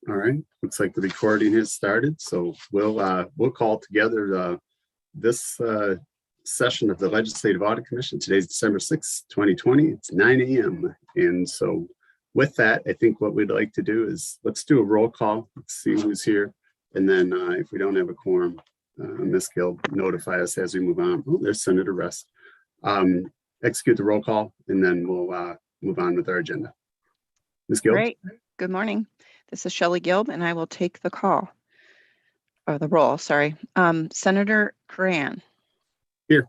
All right, looks like the recording has started, so we'll call together this session of the Legislative Audit Commission. Today's December 6th, 2020. It's 9 a.m. And so with that, I think what we'd like to do is let's do a roll call. Let's see who's here. And then if we don't have a quorum, Ms. Gill, notify us as we move on. Oh, there's Senator Rest. Execute the roll call, and then we'll move on with our agenda. Ms. Gill. Great. Good morning. This is Shelley Gilb, and I will take the call, or the roll, sorry. Senator Cran. Here.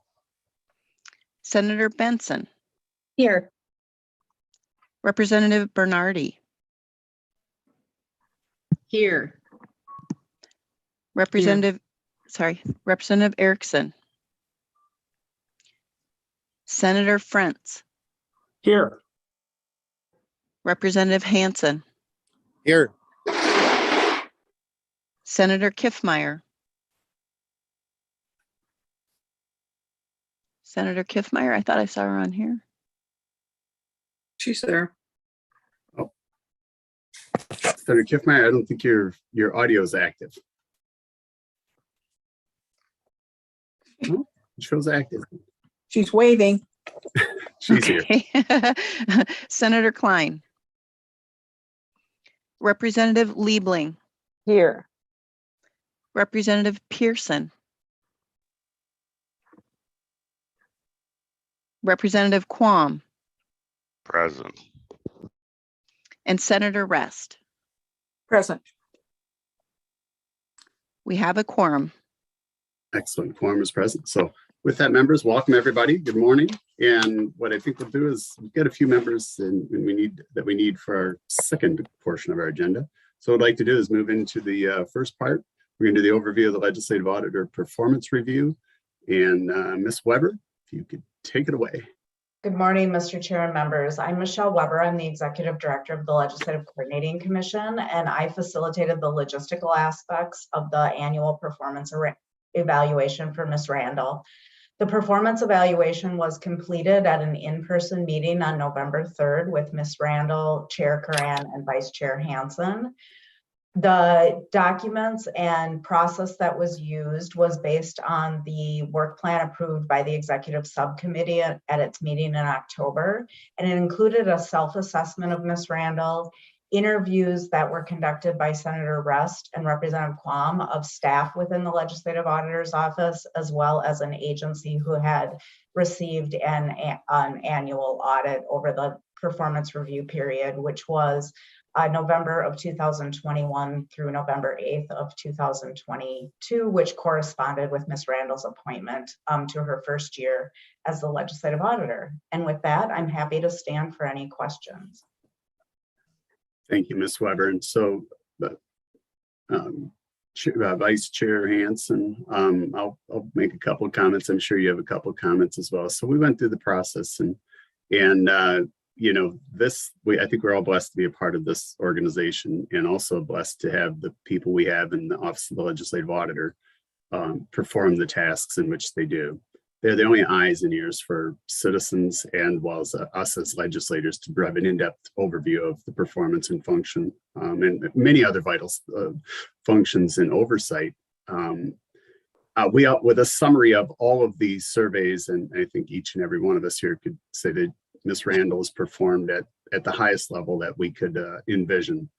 Senator Benson. Here. Representative Bernardi. Here. Representative Erickson. Senator Frentz. Here. Representative Hansen. Here. Senator Kiffmeyer. Senator Kiffmeyer, I thought I saw her on here. She's there. Oh. Senator Kiffmeyer, I don't think your audio is active. Oh, it shows active. She's waving. She's here. Senator Klein. Representative Liebling. Here. Representative Pearson. Representative Quam. Present. And Senator Rest. Present. We have a quorum. Excellent. Quorum is present. So with that, members, welcome everybody. Good morning. And what I think we'll do is we've got a few members that we need for our second portion of our agenda. So what I'd like to do is move into the first part. We're going to do the overview of the Legislative Auditor Performance Review. And Ms. Weber, if you could take it away. Good morning, Mr. Chair and members. I'm Michelle Weber. I'm the Executive Director of the Legislative Coordinating Commission, and I facilitated the logistical aspects of the annual performance evaluation for Ms. Randall. The performance evaluation was completed at an in-person meeting on November 3rd with Ms. Randall, Chair Curran, and Vice Chair Hansen. The documents and process that was used was based on the work plan approved by the Executive Subcommittee at its meeting in October, and it included a self-assessment of Ms. Randall, interviews that were conducted by Senator Rest and Representative Quam of staff within the Legislative Auditor's Office, as well as an agency who had received an annual audit over the performance review period, which was November of 2021 through November 8th of 2022, which corresponded with Ms. Randall's appointment to her first year as the Legislative Auditor. And with that, I'm happy to stand for any questions. Thank you, Ms. Weber. And so Vice Chair Hansen, I'll make a couple of comments. I'm sure you have a couple of comments as well. So we went through the process and you know, I think we're all blessed to be a part of this organization, and also blessed to have the people we have in the Office of the Legislative Auditor perform the tasks in which they do. They're the only eyes and ears for citizens and well as us as legislators to provide an in-depth overview of the performance and function and many other vital functions and oversight. With a summary of all of these surveys, and I think each and every one of us here could say that Ms. Randall has performed at the highest level that we could envision.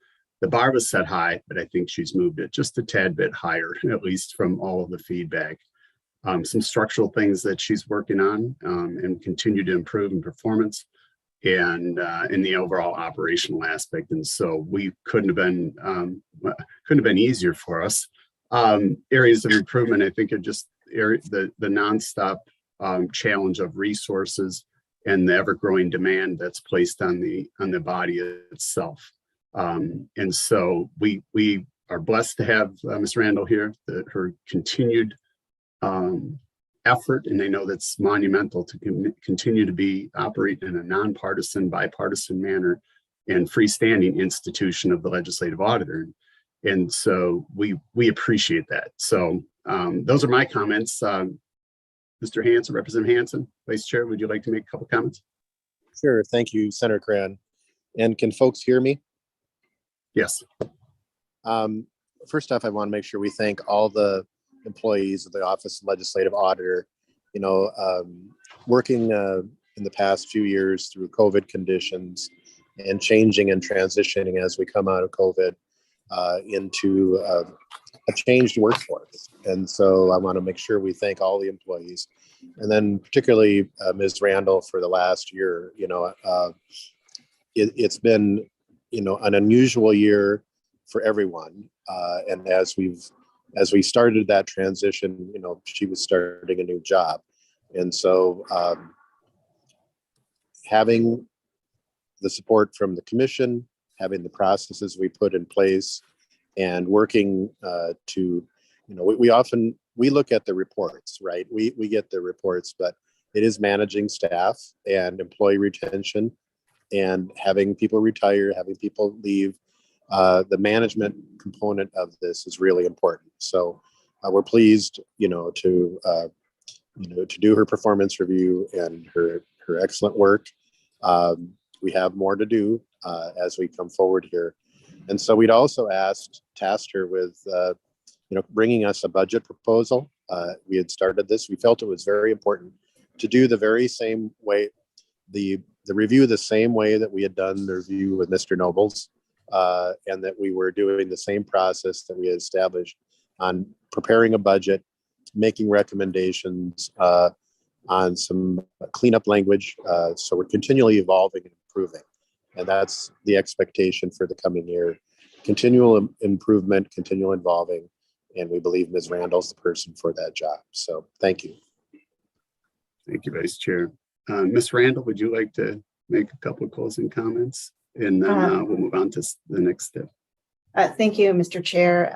The bar was set high, but I think she's moved it just a tad bit higher, at least from all of the feedback. Some structural things that she's working on and continue to improve in performance and in the overall operational aspect. And so we couldn't have been easier for us. Areas of improvement, I think, are just the nonstop challenge of resources and the ever-growing demand that's placed on the body itself. And so we are blessed to have Ms. Randall here, her continued effort, and I know that's monumental to continue to operate in a nonpartisan, bipartisan manner and freestanding institution of the Legislative Auditor. And so we appreciate that. So those are my comments. Mr. Hansen, Representative Hansen, Vice Chair, would you like to make a couple comments? Sure. Thank you, Senator Cran. And can folks hear me? Yes. First off, I want to make sure we thank all the employees of the Office of Legislative Auditor, working in the past few years through COVID conditions and changing and transitioning as we come out of COVID into a changed workforce. And so I want to make sure we thank all the employees, and then particularly Ms. Randall for the last year. It's been, an unusual year for everyone. And as we started that transition, she was starting a new job. And so having the support from the commission, having the processes we put in place, and working to, we look at the reports, right? We get the reports, but it is managing staff and employee retention and having people retire, having people leave. The management component of this is really important. So we're pleased, to do her performance review and her excellent work. We have more to do as we come forward here. And so we'd also tasked her with, bringing us a budget proposal. We had started this. We felt it was very important to do the very same way, the review the same way that we had done the review with Mr. Nobles, and that we were doing the same process that we had established on preparing a budget, making recommendations on some cleanup language. So we're continually evolving and improving. And that's the expectation for the coming year. Continual improvement, continual involving, and we believe Ms. Randall's the person for that job. So thank you. Thank you, Vice Chair. Ms. Randall, would you like to make a couple of closing comments? And then we'll move on to the next step. Thank you, Mr. Chair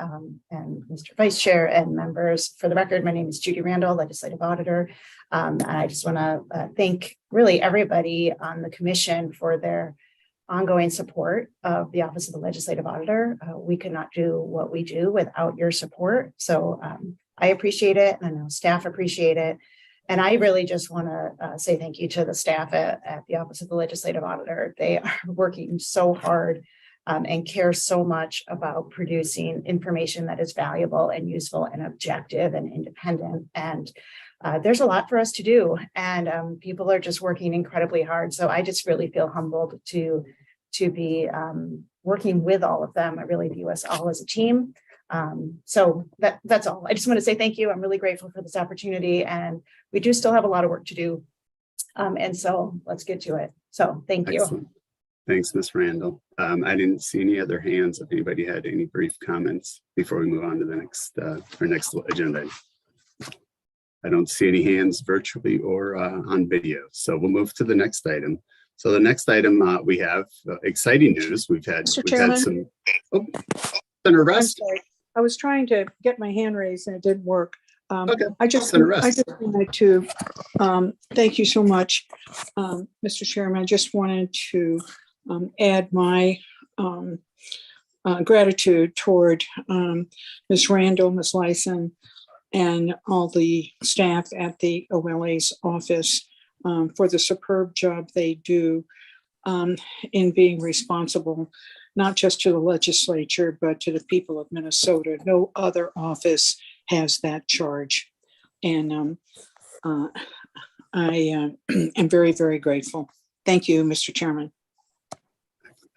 and Mr. Vice Chair and members. For the record, my name is Judy Randall, Legislative Auditor. And I just want to thank really everybody on the commission for their ongoing support of the Office of the Legislative Auditor. We could not do what we do without your support. So I appreciate it, and I know staff appreciate it. And I really just want to say thank you to the staff at the Office of the Legislative Auditor. They are working so hard and care so much about producing information that is valuable and useful and objective and independent. And there's a lot for us to do, and people are just working incredibly hard. So I just really feel humbled to be working with all of them. I really view us all as a team. So that's all. I just want to say thank you. I'm really grateful for this opportunity, and we do still have a lot of work to do. And so let's get to it. So thank you. Excellent. Thanks, Ms. Randall. I didn't see any other hands. If anybody had any brief comments before we move on to the next our next agenda. I don't see any hands virtually or on video. So we'll move to the next item. So the next item we have exciting news. We've had some. Oh, Senator Rest. I was trying to get my hand raised and it didn't work. Okay. I just wanted to thank you so much, Mr. Chairman. I just wanted to add my gratitude toward Ms. Randall, Ms. Lyson, and all the staff at the OLA's office for the superb job they do in being responsible, not just to the legislature, but to the people of Minnesota. No other office has that charge. And I am very, very grateful. Thank you, Mr. Chairman.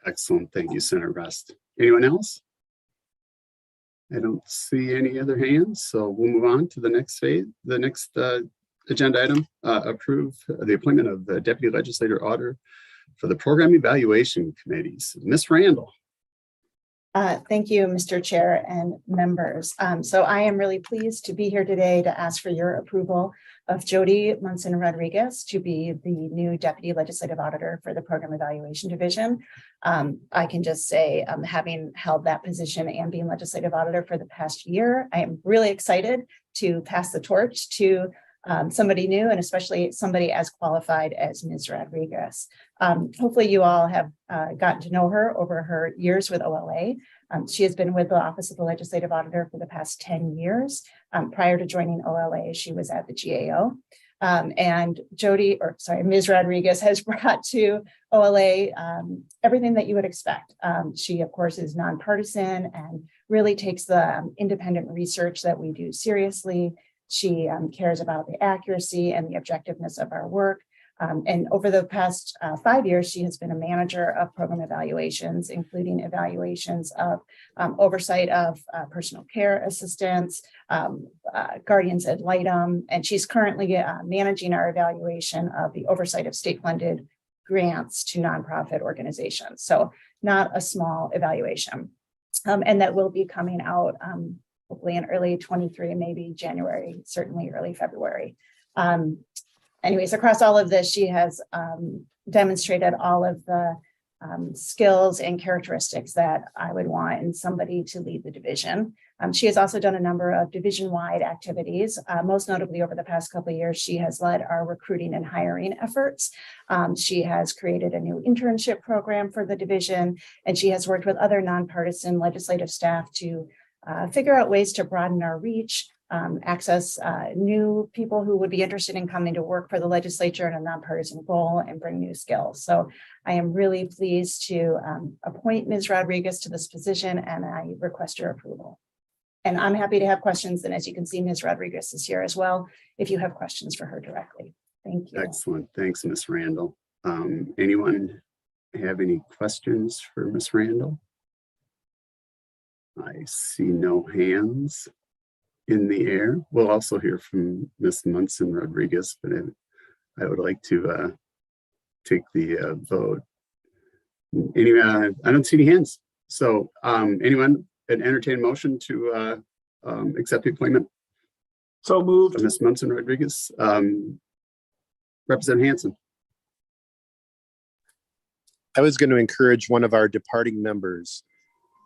Excellent. Thank you, Senator Rest. Anyone else? I don't see any other hands, so we'll move on to the next phase. The next agenda item, approve the appointment of the Deputy Legislative Auditor for the Program Evaluation Committees. Ms. Randall. Thank you, Mr. Chair and members. So I am really pleased to be here today to ask for your approval of Jody Munson Rodriguez to be the new Deputy Legislative Auditor for the Program Evaluation Division. I can just say, having held that position and being Legislative Auditor for the past year, I am really excited to pass the torch to somebody new, and especially somebody as qualified as Ms. Rodriguez. Hopefully you all have gotten to know her over her years with OLA. She has been with the Office of the Legislative Auditor for the past 10 years. Prior to joining OLA, she was at the GAO. And Ms. Rodriguez has brought to OLA everything that you would expect. She, of course, is nonpartisan and really takes the independent research that we do seriously. She cares about the accuracy and the objectiveness of our work. And over the past 5 years, she has been a manager of program evaluations, including evaluations of oversight of personal care assistants, guardians ad litem, and she's currently managing our evaluation of the oversight of state-funded grants to nonprofit organizations. So not a small evaluation. And that will be coming out hopefully in early 23, maybe January, certainly early February. Anyways, across all of this, she has demonstrated all of the skills and characteristics that I would want in somebody to lead the division. She has also done a number of division-wide activities. Most notably, over the past couple of years, she has led our recruiting and hiring efforts. She has created a new internship program for the division, and she has worked with other nonpartisan legislative staff to figure out ways to broaden our reach, access new people who would be interested in coming to work for the legislature in a nonpartisan role, and bring new skills. So I am really pleased to appoint Ms. Rodriguez to this position, and I request your approval. And I'm happy to have questions. And as you can see, Ms. Rodriguez is here as well, if you have questions for her directly. Thank you. Excellent. Thanks, Ms. Randall. Anyone have any questions for Ms. Randall? I see no hands in the air. We'll also hear from Ms. Munson Rodriguez, but I would like to take the vote. Anyway, I don't see any hands. So anyone entertain a motion to accept the appointment? So moved. of Ms. Munson Rodriguez. Representative Hanson. I was going to encourage one of our departing members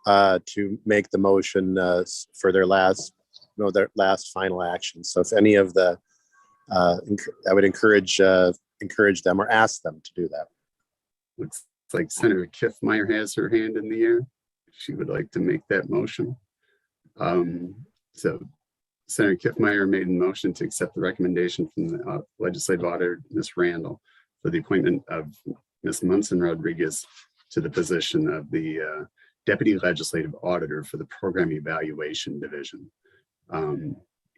to make the motion for their last final action. So if any of the, I would encourage them or ask them to do that. Looks like Senator Kiffmeyer has her hand in the air. She would like to make that motion. So Senator Kiffmeyer made a motion to accept the recommendation from the Legislative Auditor, Ms. Randall, for the appointment of Ms. Munson Rodriguez to the position of the Deputy Legislative Auditor for the Program Evaluation Division.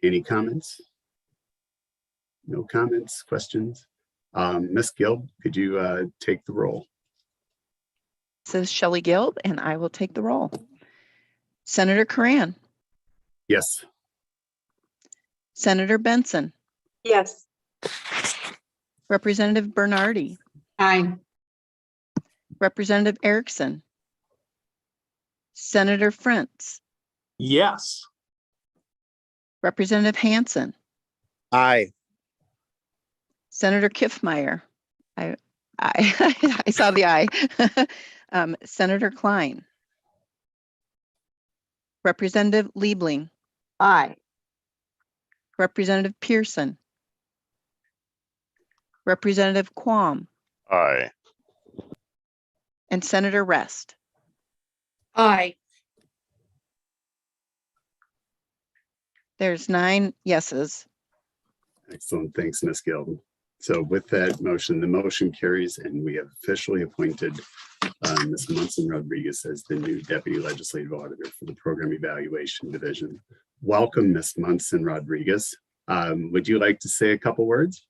Any comments? No comments, questions? Ms. Gill, could you take the roll? This is Shelley Gill, and I will take the roll. Senator Curran, Yes. Senator Benson, Yes. Representative Bernardi, Aye. Representative Erickson, Senator Frentz, Yes. Representative Hanson, Aye. Senator Kiffmeyer. I saw the aye. Senator Klein, Representative Liebling, Aye. Representative Pearson, Representative Quam, Aye. and Senator Rest. Aye. There's 9 yeses. Excellent. Thanks, Ms. Gill. So with that motion, the motion carries, and we have officially appointed Ms. Munson Rodriguez as the new Deputy Legislative Auditor for the Program Evaluation Division. Welcome, Ms. Munson Rodriguez. Would you like to say a couple words?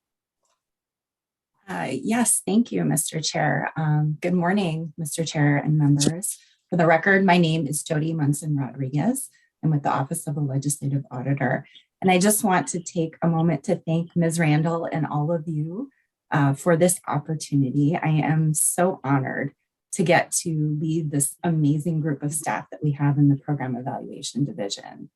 Yes, thank you, Mr. Chair. Good morning, Mr. Chair and members. For the record, my name is Jody Munson Rodriguez. I'm with the Office of the Legislative Auditor. And I just want to take a moment to thank Ms. Randall and all of you for this opportunity. I am so honored to get to lead this amazing group of staff that we have in the Program Evaluation Division.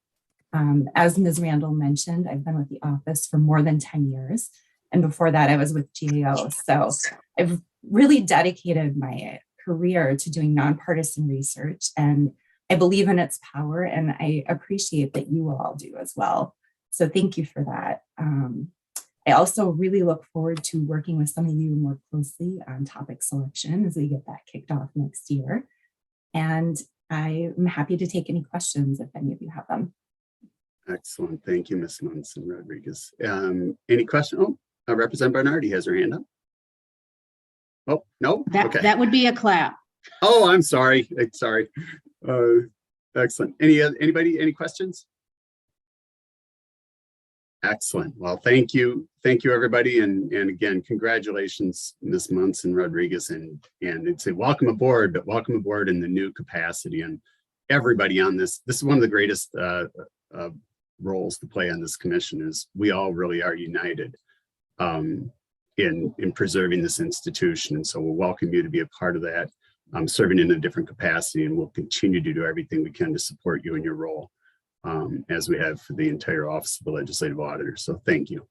As Ms. Randall mentioned, I've been with the office for more than 10 years. And before that, I was with GAO. So I've really dedicated my career to doing nonpartisan research, and I believe in its power, and I appreciate that you all do as well. So thank you for that. I also really look forward to working with some of you more closely on topic selection as we get that kicked off next year. And I'm happy to take any questions if any of you have them. Excellent. Thank you, Ms. Munson Rodriguez. Any question? Oh, Representative Bernardi has her hand up. Oh, no? Okay. That would be a clap. Oh, I'm sorry. Sorry. Excellent. Any questions? Excellent. Well, thank you. Thank you, everybody. And again, congratulations, Ms. Munson Rodriguez, and it's a welcome aboard, but welcome aboard in the new capacity. And everybody on this is one of the greatest roles to play on this commission. Is we all really are united in preserving this institution. And so we'll welcome you to be a part of that, serving in a different capacity, and we'll continue to do everything we can to support you in your role, as we have for the entire Office of the Legislative Auditor. So thank you.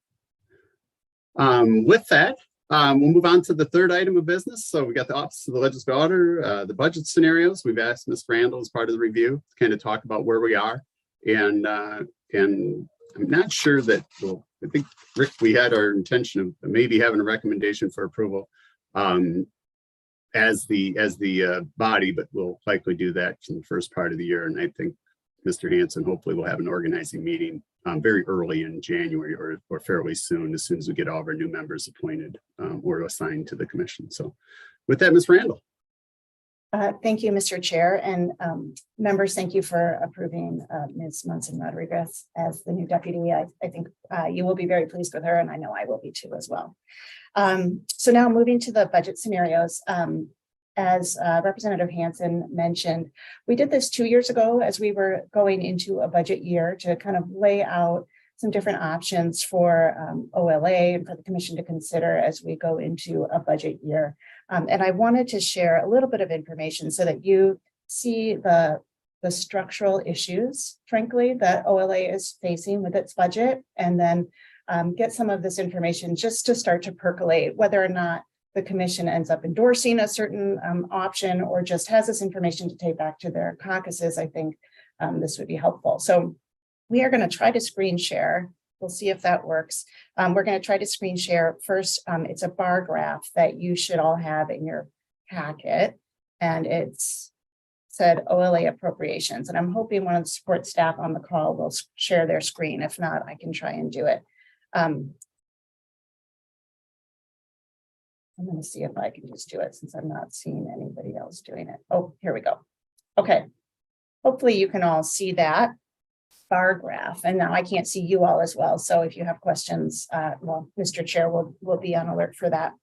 With that, we'll move on to the third item of business. So we got the Office of the Legislative Auditor, the budget scenarios. We've asked Ms. Randall as part of the review to kind of talk about where we are. And I'm not sure that, well, I think, Rick, we had our intention of maybe having a recommendation for approval as the body, but we'll likely do that in the first part of the year. And I think Mr. Hanson hopefully will have an organizing meeting very early in January or fairly soon, as soon as we get all of our new members appointed or assigned to the commission. So with that, Ms. Randall. Thank you, Mr. Chair, and members, thank you for approving Ms. Munson Rodriguez as the new deputy. I think you will be very pleased with her, and I know I will be too as well. So now moving to the budget scenarios. As Representative Hanson mentioned, we did this 2 years ago as we were going into a budget year to kind of lay out some different options for OLA and for the commission to consider as we go into a budget year. And I wanted to share a little bit of information so that you see the structural issues, frankly, that OLA is facing with its budget, and then get some of this information just to start to percolate whether or not the commission ends up endorsing a certain option or just has this information to take back to their caucuses. I think this would be helpful. So we are going to try to screen share. We'll see if that works. We're going to try to screen share first. It's a bar graph that you should all have in your packet, and it's said OLA appropriations. And I'm hoping one of the support staff on the call will share their screen. If not, I can try and do it. I'm going to see if I can just do it since I'm not seeing anybody else doing it. Oh, here we go. Okay. Hopefully you can all see that bar graph. And now I can't see you all as well. So if you have questions, well, Mr. Chair will be on alert for that.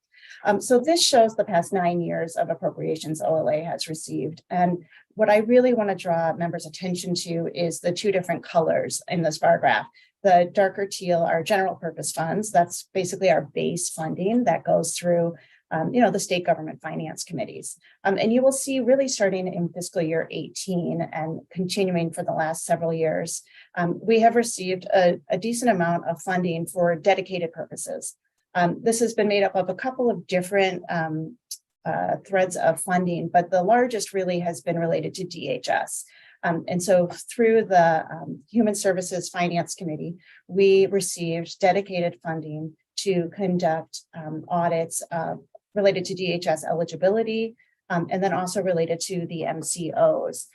So this shows the past 9 years of appropriations OLA has received. And what I really want to draw members' attention to is the two different colors in this bar graph. The darker teal are general purpose funds. That's basically our base funding that goes through the state government finance committees. And you will see really starting in fiscal year 18 and continuing for the last several years, we have received a decent amount of funding for dedicated purposes. This has been made up of a couple of different threads of funding, but the largest really has been related to DHS. And so through the Human Services Finance Committee, we received dedicated funding to conduct audits related to DHS eligibility, and then also related to the MCOs.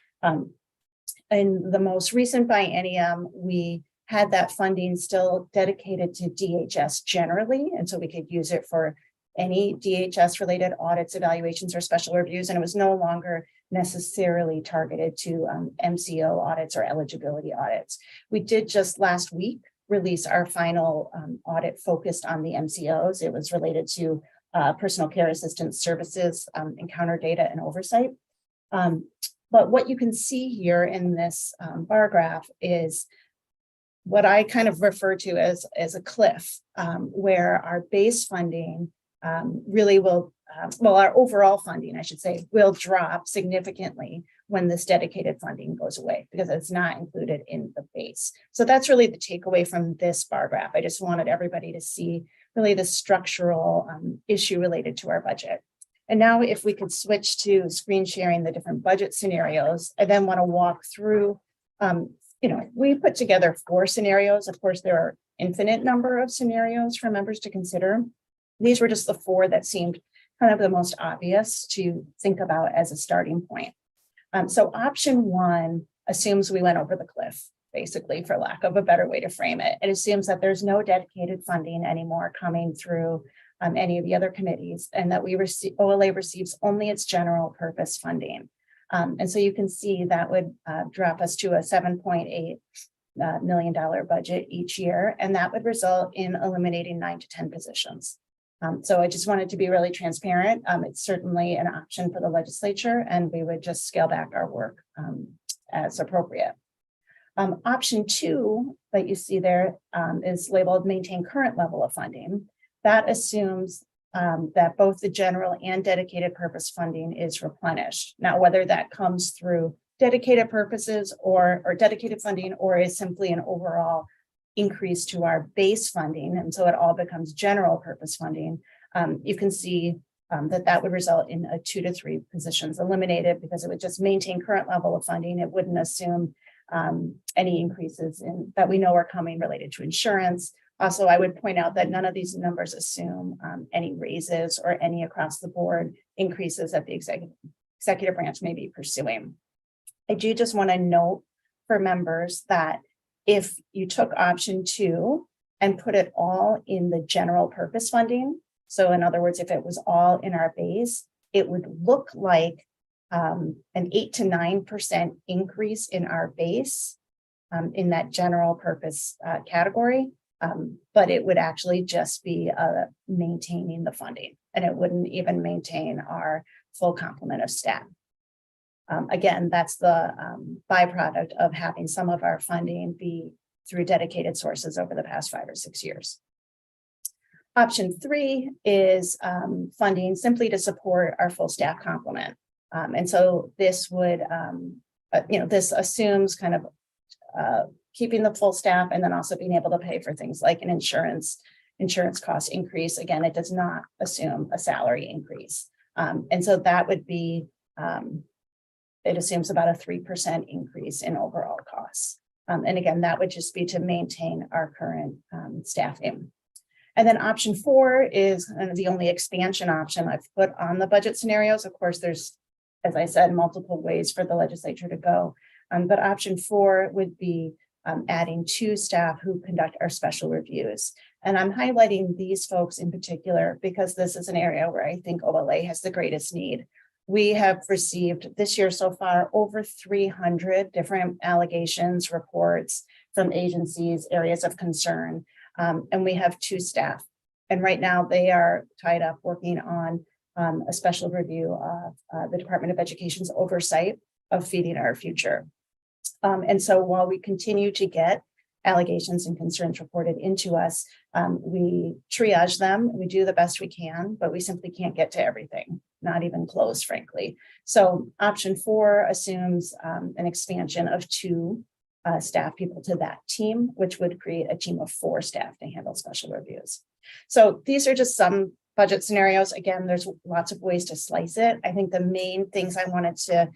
In the most recent biennium, we had that funding still dedicated to DHS generally, and so we could use it for any DHS related audits, evaluations, or special reviews, and it was no longer necessarily targeted to MCO audits or eligibility audits. We did just last week release our final audit focused on the MCOs. It was related to personal care assistance services, encounter data and oversight. But what you can see here in this bar graph is what I kind of refer to as a cliff, where our base funding really will, our overall funding, I should say, will drop significantly when this dedicated funding goes away because it's not included in the base. So that's really the takeaway from this bar graph. I just wanted everybody to see really the structural issue related to our budget. And now if we could switch to screen sharing the different budget scenarios, I then want to walk through, we put together 4 scenarios. Of course, there are infinite number of scenarios for members to consider. These were just the 4 that seemed kind of the most obvious to think about as a starting point. So option 1 assumes we went over the cliff, basically, for lack of a better way to frame it. It assumes that there's no dedicated funding anymore coming through any of the other committees, and that OLA receives only its general purpose funding. And so you can see that would drop us to a $7.8 million budget each year, and that would result in eliminating 9 to 10 positions. So I just wanted to be really transparent. It's certainly an option for the legislature, and we would just scale back our work as appropriate. Option 2 that you see there is labeled maintain current level of funding. That assumes that both the general and dedicated purpose funding is replenished. Now, whether that comes through dedicated purposes or dedicated funding, or is simply an overall increase to our base funding, and so it all becomes general purpose funding, you can see that would result in a 2 to 3 positions eliminated, because it would just maintain current level of funding. It wouldn't assume any increases in that we know are coming related to insurance. Also, I would point out that none of these numbers assume any raises or any across the board increases that the executive branch may be pursuing. I do just want to note for members that if you took option 2 and put it all in the general purpose funding, so in other words, if it was all in our base, it would look like an 8 to 9% increase in our base in that general purpose category. But it would actually just be maintaining the funding, and it wouldn't even maintain our full complement of staff. Again, that's the byproduct of having some of our funding be through dedicated sources over the past 5 or 6 years. Option 3 is funding simply to support our full staff complement. And so this would, this assumes kind of keeping the full staff, and then also being able to pay for things like an insurance cost increase. Again, it does not assume a salary increase. And so that would be, it assumes about a 3% increase in overall costs. And again, that would just be to maintain our current staffing. And then option 4 is kind of the only expansion option I've put on the budget scenarios. Of course, there's, as I said, multiple ways for the legislature to go. But option 4 would be adding 2 staff who conduct our special reviews. And I'm highlighting these folks in particular because this is an area where I think OLA has the greatest need. We have received this year so far over 300 different allegations, reports from agencies, areas of concern, and we have 2 staff. And right now they are tied up working on a special review of the Department of Education's oversight of Feeding Our Future. And so while we continue to get allegations and concerns reported into us, we triage them, we do the best we can, but we simply can't get to everything, not even close, frankly. So option 4 assumes an expansion of 2 staff people to that team, which would create a team of 4 staff to handle special reviews. So these are just some budget scenarios. Again, there's lots of ways to slice it. I think the main things I wanted to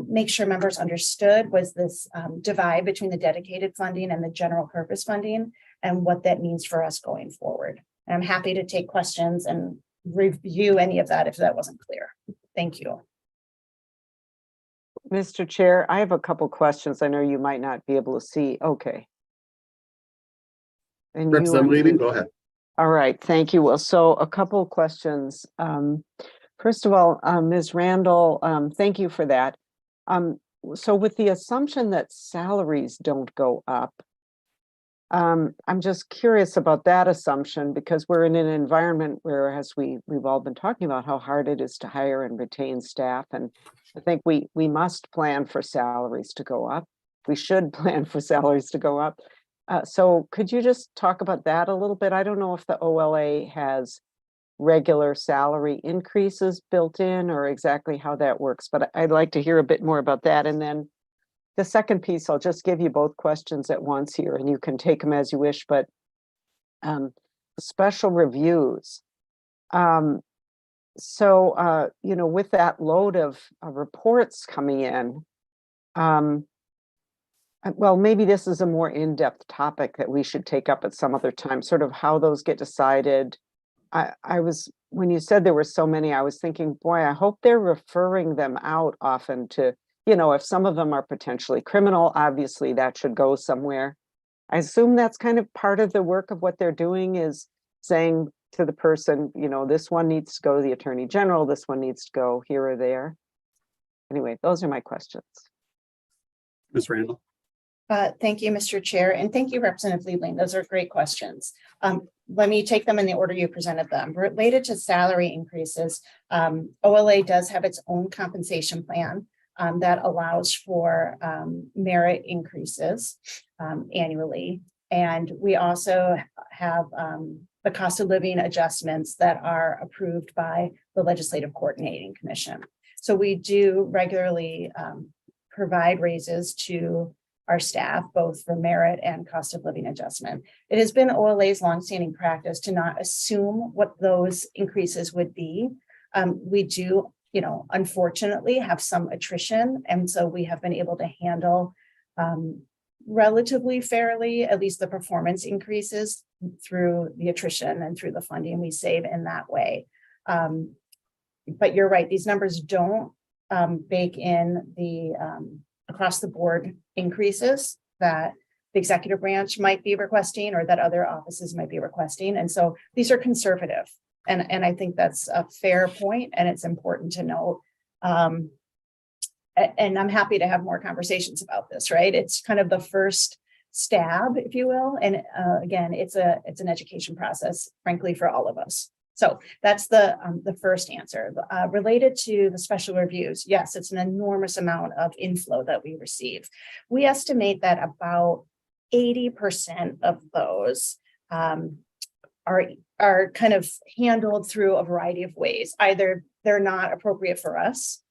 make sure members understood was this divide between the dedicated funding and the general purpose funding, and what that means for us going forward. And I'm happy to take questions and review any of that if that wasn't clear. Thank you. Mr. Chair, I have a couple questions. I know you might not be able to see. Okay. And Representative Levy, go ahead. All right, thank you. Well, so a couple of questions. First of all, Ms. Randall, thank you for that. So with the assumption that salaries don't go up, I'm just curious about that assumption, because we're in an environment where, as we've all been talking about, how hard it is to hire and retain staff. And I think we must plan for salaries to go up. We should plan for salaries to go up. So could you just talk about that a little bit? I don't know if the OLA has regular salary increases built in or exactly how that works, but I'd like to hear a bit more about that. And then the second piece, I'll just give you both questions at once here and you can take them as you wish, but special reviews. So, with that load of reports coming in, well, maybe this is a more in-depth topic that we should take up at some other time, sort of how those get decided. I was, when you said there were so many, I was thinking, boy, I hope they're referring them out often to, if some of them are potentially criminal, obviously that should go somewhere. I assume that's kind of part of the work of what they're doing, is saying to the person, this one needs to go to the Attorney General, this one needs to go here or there. Anyway, those are my questions. Ms. Randall? Thank you, Mr. Chair, and thank you, Representative Liebling. Those are great questions. Let me take them in the order you presented them. Related to salary increases, OLA does have its own compensation plan that allows for merit increases annually. And we also have the cost of living adjustments that are approved by the Legislative Coordinating Commission. So we do regularly provide raises to our staff, both for merit and cost of living adjustment. It has been OLA's longstanding practice to not assume what those increases would be. We do, unfortunately have some attrition. And so we have been able to handle relatively fairly, at least the performance increases through the attrition and through the funding we save in that way. But you're right, these numbers don't bake in the across the board increases that the executive branch might be requesting or that other offices might be requesting. And so these are conservative. And I think that's a fair point, and it's important to note. And I'm happy to have more conversations about this, right? It's kind of the first stab, if you will. And again, it's an education process, frankly, for all of us. So that's the first answer. Related to the special reviews, yes, it's an enormous amount of inflow that we receive. We estimate that about 80% of those are kind of handled through a variety of ways. Either they're not appropriate for us,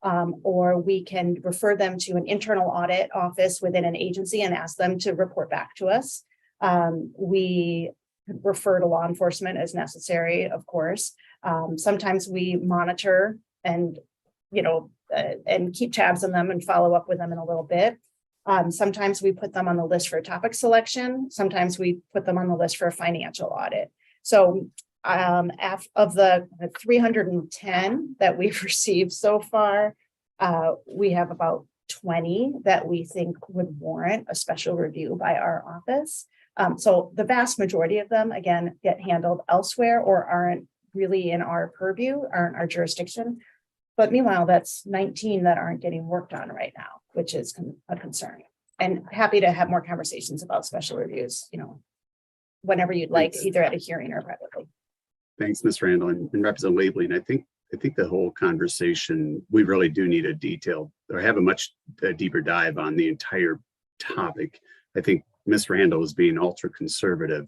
or we can refer them to an internal audit office within an agency and ask them to report back to us. We refer to law enforcement as necessary, of course. Sometimes we monitor and, and keep tabs on them and follow up with them in a little bit. Sometimes we put them on the list for topic selection. Sometimes we put them on the list for a financial audit. So of the 310 that we've received so far, we have about 20 that we think would warrant a special review by our office. So the vast majority of them, again, get handled elsewhere or aren't really in our purview, aren't our jurisdiction. But meanwhile, that's 19 that aren't getting worked on right now, which is a concern. And happy to have more conversations about special reviews, whenever you'd like, Thanks. either at a hearing or privately. Thanks, Ms. Randall, and Representative Labeling. I think the whole conversation, we really do need have a much deeper dive on the entire topic. I think Ms. Randall is being ultra conservative.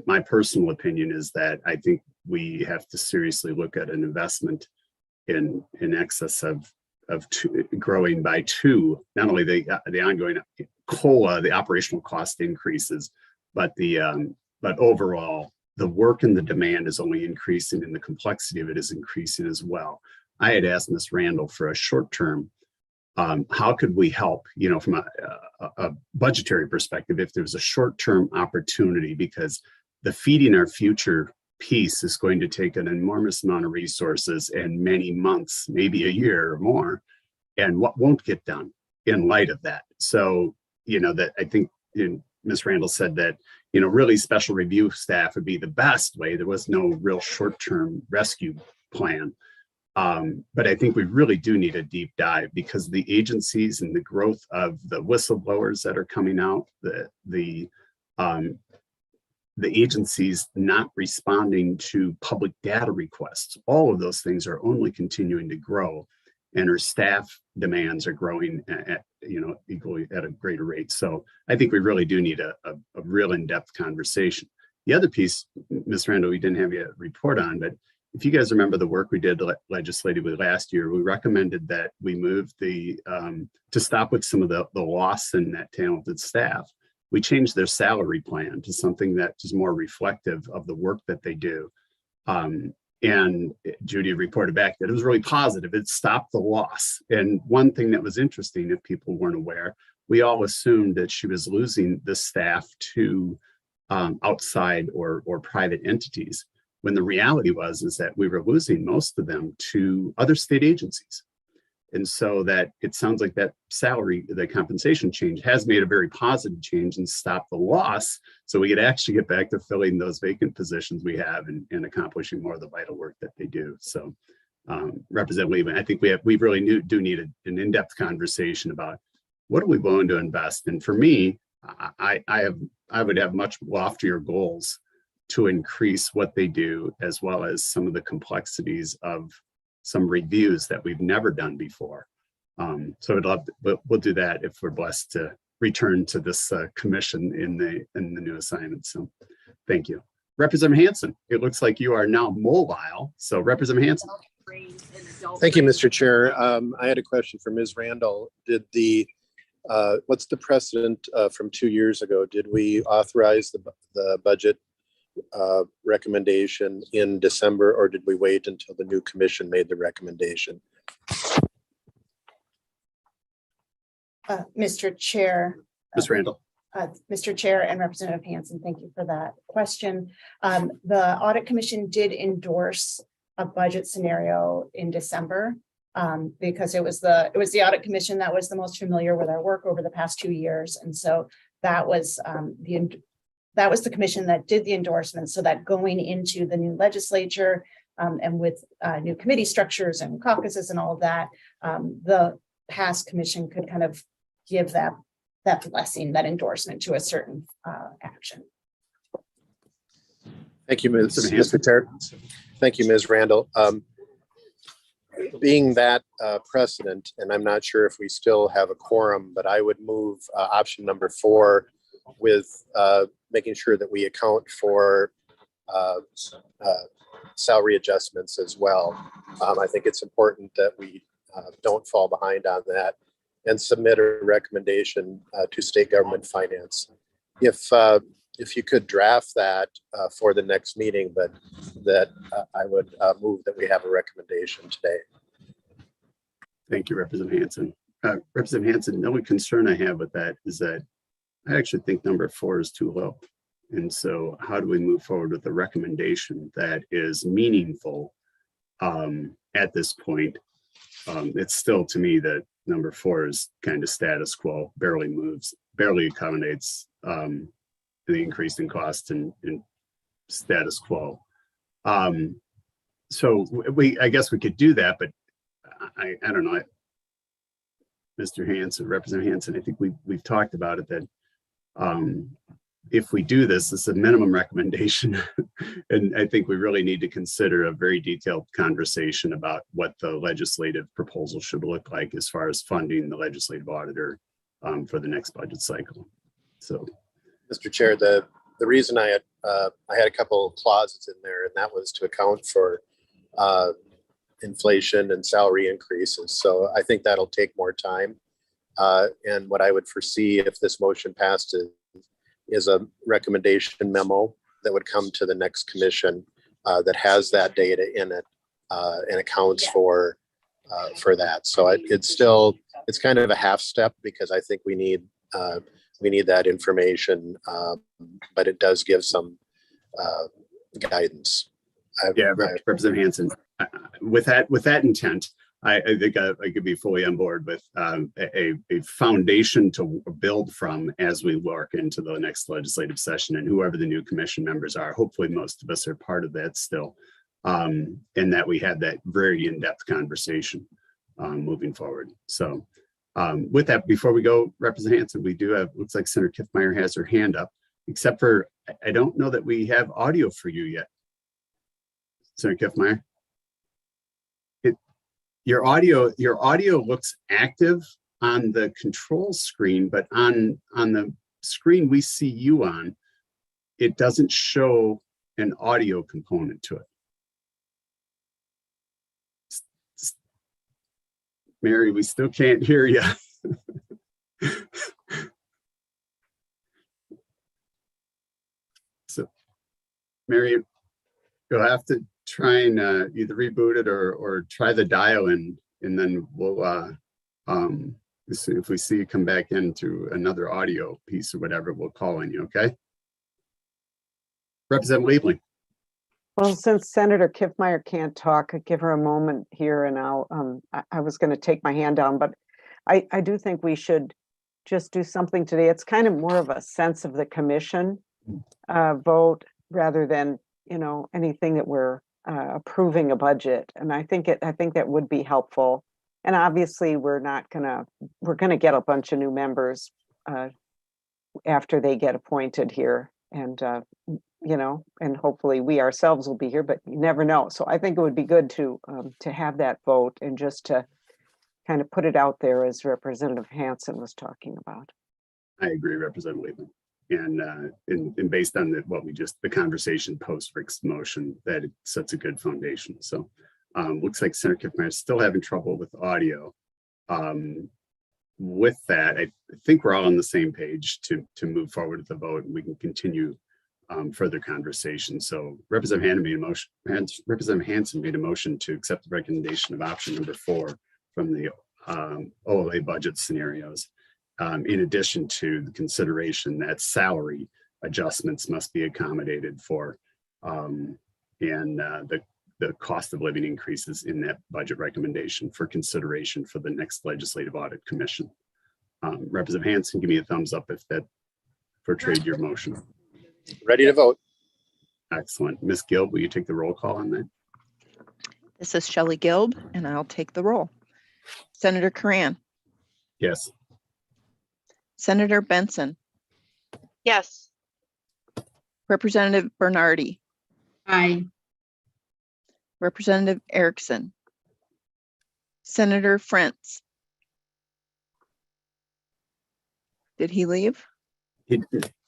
My personal opinion is that I think we have to seriously look at an investment in excess of growing by 2, not only the ongoing COLA, the operational cost increases, but overall the work and the demand is only increasing, and the complexity of it is increasing as well. I had asked Ms. Randall for a short term, how could we help, from a budgetary perspective, if there's a short-term opportunity, because the feeding our future piece is going to take an enormous amount of resources and many months, maybe a year or more, and what won't get done in light of that. So, that I think Ms. Randall said that, really special review staff would be the best way. There was no real short-term rescue plan. But I think we really do need a deep dive, because the agencies and the growth of the whistleblowers that are coming out, the agencies not responding to public data requests, all of those things are only continuing to grow, and our staff demands are growing at equally at a greater rate. So I think we really do need a real in-depth conversation. The other piece, Ms. Randall, we didn't have a report on, but if you guys remember the work we did legislatively last year, we recommended that we move to stop with some of the loss in that talented staff. We changed their salary plan to something that is more reflective of the work that they do. And Judy reported back that it was really positive. It stopped the loss. And one thing that was interesting, if people weren't aware, we all assumed that she was losing the staff to outside or private entities, when the reality is that we were losing most of them to other state agencies. And so that it sounds like that the compensation change has made a very positive change and stopped the loss. So we could actually get back to filling those vacant positions we have and accomplishing more of the vital work that they do. So Representative Lehman, I think we really do need an in-depth conversation about what are we willing to invest. And for me, I would have much loftier goals to increase what they do, as well as some of the complexities of some reviews that we've never done before. So I'd love to, we'll do that if we're blessed to return to this commission in the new assignment. So thank you. Representative Hansen, it looks like you are now mobile. So Representative Hansen. Thank you, Mr. Chair. I had a question for Ms. Randall. Did what's the precedent from 2 years ago? Did we authorize the budget recommendation in December, or did we wait until the new commission made the recommendation? Mr. Chair. Ms. Randall. Mr. Chair and Representative Hansen, thank you for that question. The Audit Commission did endorse a budget scenario in December because it was the Audit Commission that was the most familiar with our work over the past 2 years, and so that was the commission that did the endorsement, so that going into the new legislature and with new committee structures and caucuses and all of that, the past commission could kind of give that blessing, that endorsement to a certain action. Thank you, Mr. Chair. Thank you, Ms. Randall. Being that precedent, and I'm not sure if we still have a quorum, but I would move option number 4 with making sure that we account for salary adjustments as well. I think it's important that we don't fall behind on that and submit a recommendation to state government finance. If you could draft that for the next meeting, but that I would move that we have a recommendation today. Thank you, Representative Hansen. Representative Hansen, the only concern I have with that is that I actually think number 4 is too low. And so how do we move forward with a recommendation that is meaningful at this point? It's still, to me, that number 4 is kind of status quo, barely moves, barely accommodates the increase in cost and status quo. So I guess we could do that, but I don't know. Mr. Hansen, Representative Hansen, I think we've talked about it, that if we do this, it's a minimum recommendation. And I think we really need to consider a very detailed conversation about what the legislative proposal should look like as far as funding the legislative auditor for the next budget cycle. So, Mr. Chair, the reason I had a couple of clauses in there, and that was to account for inflation and salary increases. So I think that'll take more time. And what I would foresee if this motion passed is a recommendation memo that would come to the next commission that has that data in it and accounts for that. So it's kind of a half step, because I think we need that information, but it does give some guidance. Representative Hansen, with that intent, I think I could be fully on board with a foundation to build from as we work into the next legislative session, and whoever the new commission members are. Hopefully most of us are part of that still, and that we had that very in-depth conversation moving forward. So with that, before we go, Representative Hansen, we do have, looks like Senator Kiffmeyer has her hand up, except for I don't know that we have audio for you yet. Senator Kiffmeyer. Your audio looks active on the control screen, but on the screen we see you on, it doesn't show an audio component to it. Mary, we still can't hear you. So, Mary, you'll have to try and either reboot it or try the dial in, and then we'll if we see you come back into another audio piece or whatever, we'll call on you. Okay. Representative Liebling. Well, since Senator Kiffmeyer can't talk, I'd give her a moment here, and I was going to take my hand down, but I do think we should just do something today. It's kind of more of a sense of the commission vote rather than, anything that we're approving a budget. And I think that would be helpful. And obviously, we're gonna get a bunch of new members after they get appointed here. And and hopefully we ourselves will be here, but you never know. So I think it would be good to have that vote and just to kind of put it out there as Representative Hansen was talking about. I agree, Representative Lehman. And based on the conversation post Rick's motion, that it sets a good foundation. So looks like Senator Kiffmeyer is still having trouble with audio. With that, I think we're all on the same page to move forward with the vote, and we can continue further conversation. So Representative Hansen made a motion to accept the recommendation of option number 4 from the OLA budget scenarios. In addition to the consideration that salary adjustments must be accommodated for, and the cost of living increases in that budget recommendation for consideration for the next Legislative Audit Commission. Representative Hansen, give me a thumbs up if that portrayed your motion. Ready to vote. Excellent. Ms. Gilb, will you take the roll call on that? This is Shelley Gilb, and I'll take the roll. Senator Curran, Yes. Senator Benson, Yes. Representative Bernardi, Aye. Representative Erickson, Senator Frentz. Did he leave?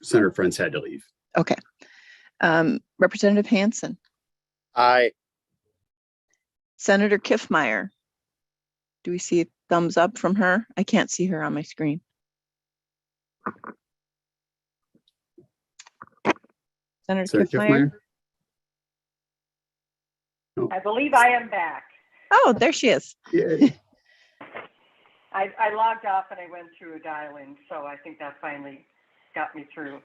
Senator Frentz had to leave. Okay. Representative Hansen, Aye. Senator Kiffmeyer. Do we see a thumbs up from her? I can't see her on my screen. Senator Kiffmeyer. No. I believe I am back. Oh, there she is. Yay. I logged off and I went through a dial-in, so I think that finally got me through.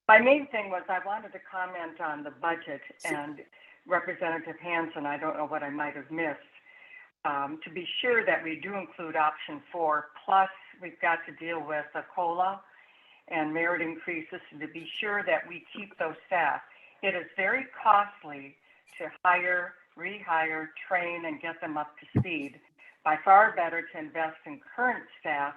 My main thing was I wanted to comment on the budget, and Representative Hansen, I don't know what I might have missed, to be sure that we do include option 4, plus we've got to deal with the COLA and merit increases, and to be sure that we keep those staff. It is very costly to hire, rehire, train, and get them up to speed. By far better to invest in current staff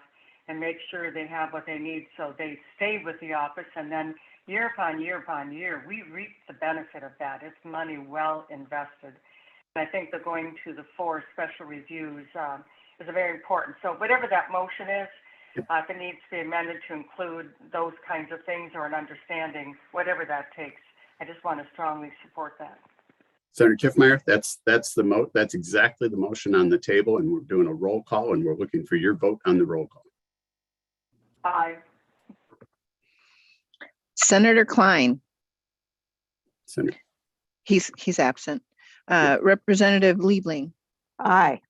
and make sure they have what they need so they stay with the office, and then year upon year upon year, we reap the benefit of that. It's money well invested. And I think that going to the 4 special reviews is very important. So whatever that motion is, if it needs to be amended to include those kinds of things or an understanding, whatever that takes, I just want to strongly support that. Senator Kiffmeyer, that's exactly the motion on the table, and we're doing a roll call, and we're looking for your vote on the roll call. Aye. Senator Klein. Senator. He's absent. Representative Liebling, Aye.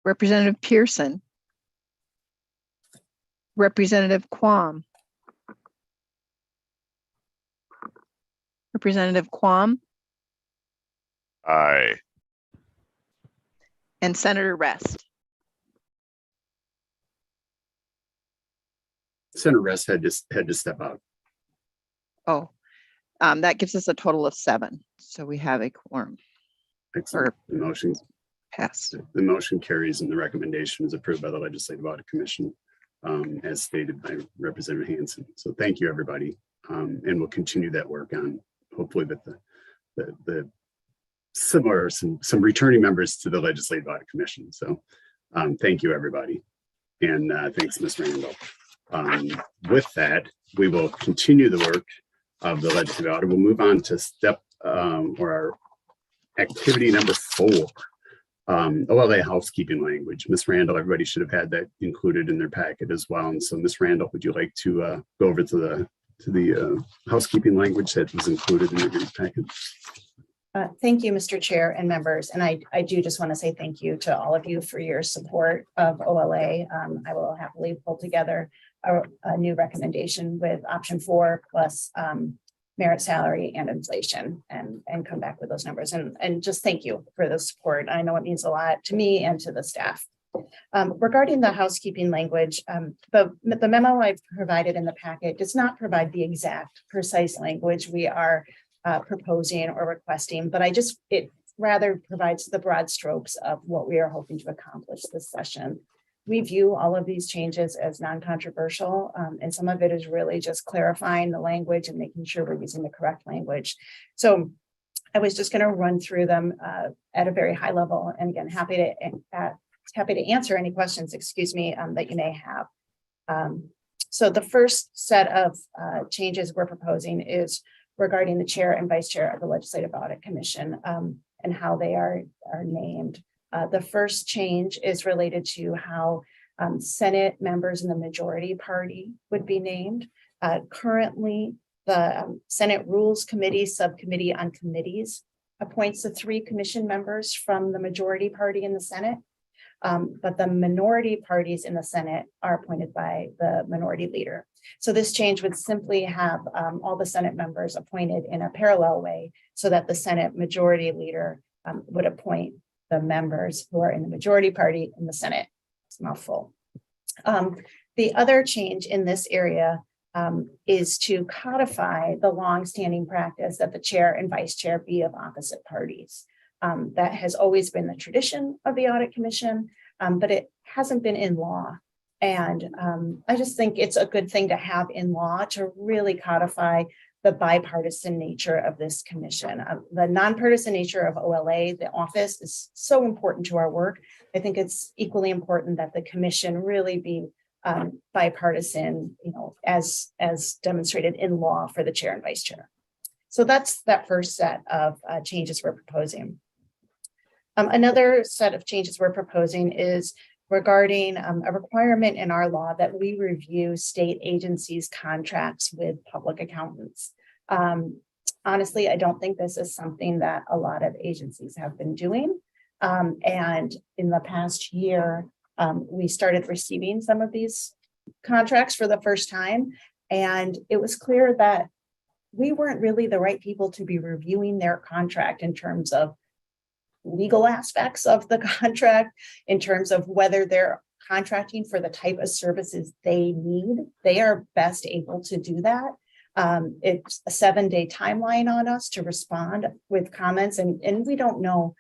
Representative Pearson, Representative Quam, Representative Quam, Aye. and Senator Rest. Senator Rest had to step out. Oh, that gives us a total of 7. So we have a quorum. Excellent. The motion Passed. The motion carries, and the recommendation is approved by the Legislative Audit Commission, as stated by Representative Hansen. So thank you, everybody, and we'll continue that work on hopefully with the similar some returning members to the Legislative Audit Commission. So thank you, everybody, and thanks, Ms. Randall. With that, we will continue the work of the Legislative Audit. We'll move on to step or our activity number 4. OLA housekeeping language. Ms. Randall, everybody should have had that included in their packet as well. And so, Ms. Randall, would you like to go over to the housekeeping language that was included in your packet? Thank you, Mr. Chair and members. And I do just want to say thank you to all of you for your support of OLA. I will happily pull together a new recommendation with option 4 plus merit, salary, and inflation, and come back with those numbers. And just thank you for the support. I know it means a lot to me and to the staff. Regarding the housekeeping language, the memo I've provided in the packet does not provide the exact precise language we are proposing or requesting, but it rather provides the broad strokes of what we are hoping to accomplish this session. We view all of these changes as non-controversial, and some of it is really just clarifying the language and making sure we're using the correct language. So I was just going to run through them at a very high level, and again, happy to answer any questions, that you may have. So the first set of changes we're proposing is regarding the chair and vice chair of the Legislative Audit Commission and how they are named. The first change is related to how Senate members in the majority party would be named. Currently, the Senate Rules Committee Subcommittee on Committees appoints the 3 commission members from the majority party in the Senate. But the minority parties in the Senate are appointed by the minority leader. So this change would simply have all the Senate members appointed in a parallel way so that the Senate majority leader would appoint the members who are in the majority party in the Senate. It's a mouthful. The other change in this area is to codify the longstanding practice that the chair and vice chair be of opposite parties. That has always been the tradition of the Audit Commission, but it hasn't been in law. And I just think it's a good thing to have in law to really codify the bipartisan nature of this commission. The nonpartisan nature of OLA, the office, is so important to our work. I think it's equally important that the commission really be bipartisan, as demonstrated in law for the chair and vice chair. So that's that first set of changes we're proposing. Another set of changes we're proposing is regarding a requirement in our law that we review state agencies' contracts with public accountants. Honestly, I don't think this is something that a lot of agencies have been doing. And in the past year, we started receiving some of these contracts for the first time. And it was clear that we weren't really the right people to be reviewing their contract in terms of legal aspects of the contract, in terms of whether they're contracting for the type of services they need. They are best able to do that. It's a 7-day timeline on us to respond with comments, and we don't know,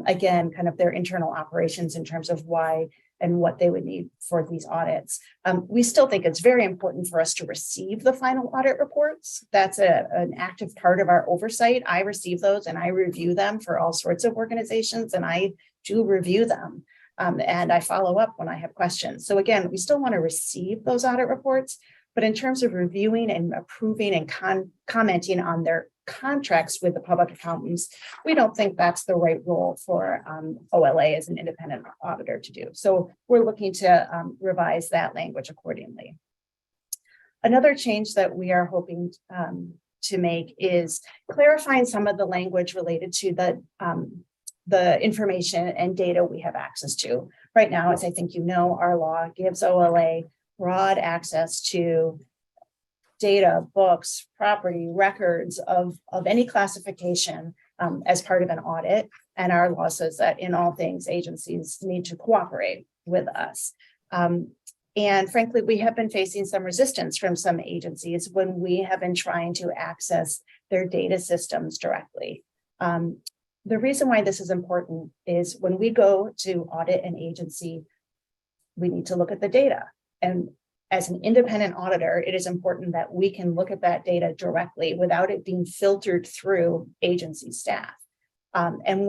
again, kind of their internal operations in terms of why and what they would need for these audits. We still think it's very important for us to receive the final audit reports. That's an active part of our oversight. I receive those and I review them for all sorts of organizations, and I do review them. And I follow up when I have questions. So again, we still want to receive those audit reports, but in terms of reviewing and approving and commenting on their contracts with the public accountants, we don't think that's the right role for OLA as an independent auditor to do. So we're looking to revise that language accordingly. Another change that we are hoping to make is clarifying some of the language related to the information and data we have access to. Right now, as I think you know, our law gives OLA broad access to data, books, property, records of any classification as part of an audit. And our law says that in all things, agencies need to cooperate with us. And frankly, we have been facing some resistance from some agencies when we have been trying to access their data systems directly. The reason why this is important is when we go to audit an agency, we need to look at the data. And as an independent auditor, it is important that we can look at that data directly without it being filtered through agency staff. And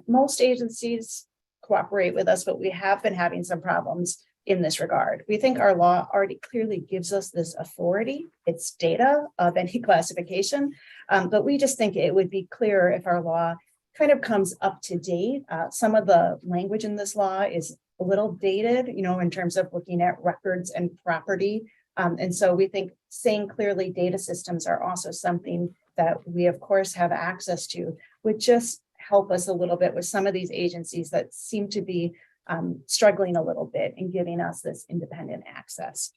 most agencies cooperate with us, but we have been having some problems in this regard. We think our law already clearly gives us this authority. It's data of any classification, but we just think it would be clearer if our law kind of comes up to date. Some of the language in this law is a little dated, in terms of looking at records and property. And so we think saying clearly data systems are also something that we, of course, have access to would just help us a little bit with some of these agencies that seem to be struggling a little bit in giving us this independent access.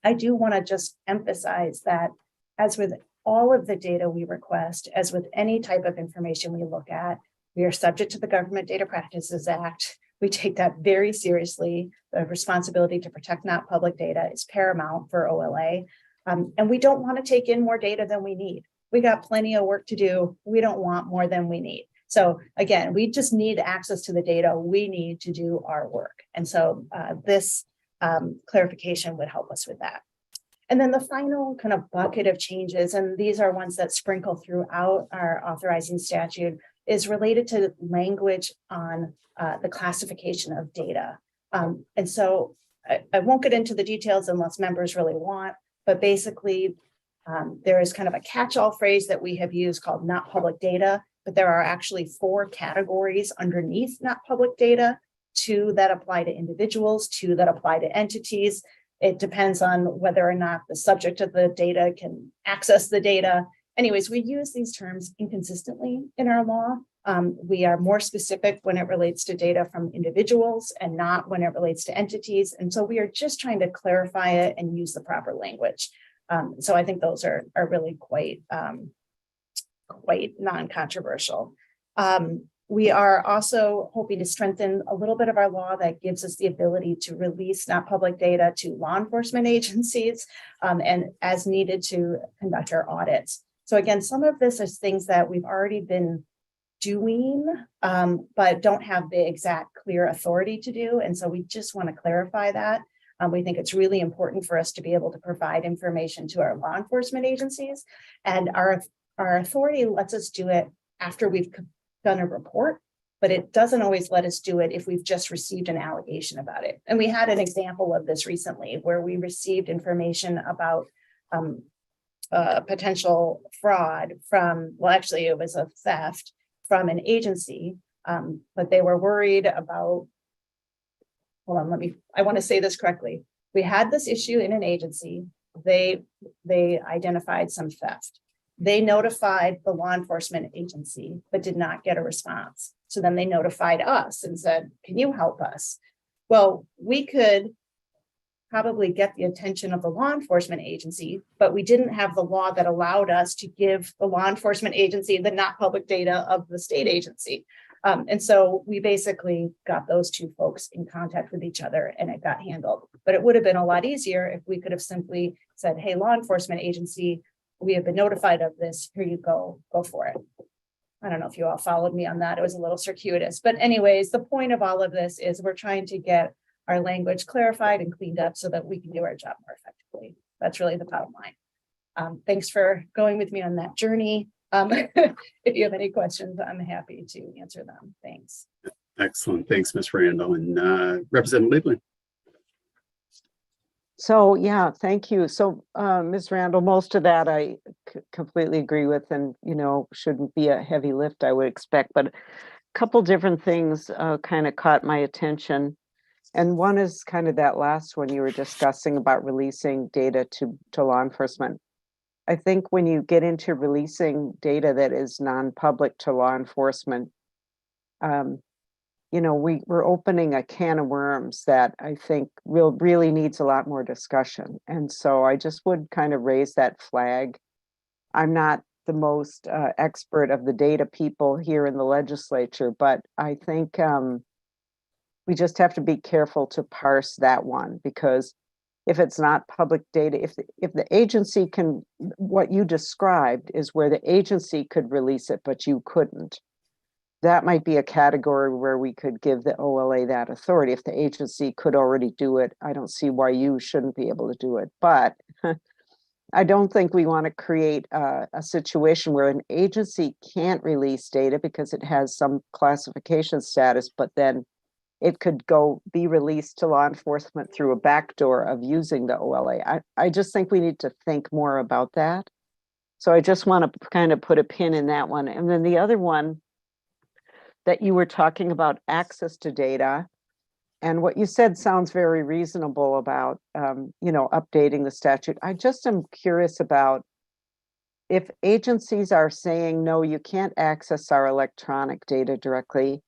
I do want to just emphasize that as with all of the data we request, as with any type of information we look at, we are subject to the Government Data Practices Act. We take that very seriously. The responsibility to protect non-public data is paramount for OLA. And we don't want to take in more data than we need. we got plenty of work to do. We don't want more than we need. So again, we just need access to the data. We need to do our work. And so this clarification would help us with that. And then the final kind of bucket of changes, and these are ones that sprinkle throughout our authorizing statute, is related to language on the classification of data. And so I won't get into the details unless members really want, but basically there is kind of a catch-all phrase that we have used called not public data, but there are actually 4 categories underneath not public data, 2 that apply to individuals, 2 that apply to entities. It depends on whether or not the subject of the data can access the data. Anyways, we use these terms inconsistently in our law. We are more specific when it relates to data from individuals and not when it relates to entities. And so we are just trying to clarify it and use the proper language. So I think those are really quite non-controversial. We are also hoping to strengthen a little bit of our law that gives us the ability to release not public data to law enforcement agencies and as needed to conduct our audits. So again, some of this is things that we've already been doing, but don't have the exact clear authority to do. And so we just want to clarify that. We think it's really important for us to be able to provide information to our law enforcement agencies, and our authority lets us do it after we've done a report, but it doesn't always let us do it if we've just received an allegation about it. And we had an example of this recently where we received information about potential fraud from, well, actually it was a theft from an agency, but they were worried about, hold on, I want to say this correctly. We had this issue in an agency. They identified some theft. They notified the law enforcement agency, but did not get a response. So then they notified us and said, can you help us? Well, we could probably get the attention of the law enforcement agency, but we didn't have the law that allowed us to give the law enforcement agency the not public data of the state agency. And so we basically got those 2 folks in contact with each other and it got handled. But it would have been a lot easier if we could have simply said, hey, law enforcement agency, we have been notified of this. Here you go for it. I don't know if you all followed me on that. It was a little circuitous. But anyways, the point of all of this is we're trying to get our language clarified and cleaned up so that we can do our job more effectively. That's really the bottom line. Thanks for going with me on that journey. If you have any questions, I'm happy to answer them. Thanks. Excellent. Thanks, Ms. Randall. And Representative Liebling. So, yeah, thank you. So, Ms. Randall, most of that I completely agree with, and, shouldn't be a heavy lift, I would expect, but a couple different things kind of caught my attention. And one is kind of that last one you were discussing about releasing data to law enforcement. I think when you get into releasing data that is non-public to law enforcement, we're opening a can of worms that I think really needs a lot more discussion. And so I just would kind of raise that flag. I'm not the most expert of the data people here in the legislature, but I think we just have to be careful to parse that one, because if it's not public data, if the agency can, what you described is where the agency could release it, but you couldn't. That might be a category where we could give the OLA that authority. If the agency could already do it, I don't see why you shouldn't be able to do it. But I don't think we want to create a situation where an agency can't release data because it has some classification status, but then it could be released to law enforcement through a backdoor of using the OLA. I just think we need to think more about that. So I just want to kind of put a pin in that one. And then the other one that you were talking about, access to data, and what you said sounds very reasonable about, updating the statute. I just am curious about if agencies are saying, no, you can't access our electronic data directly.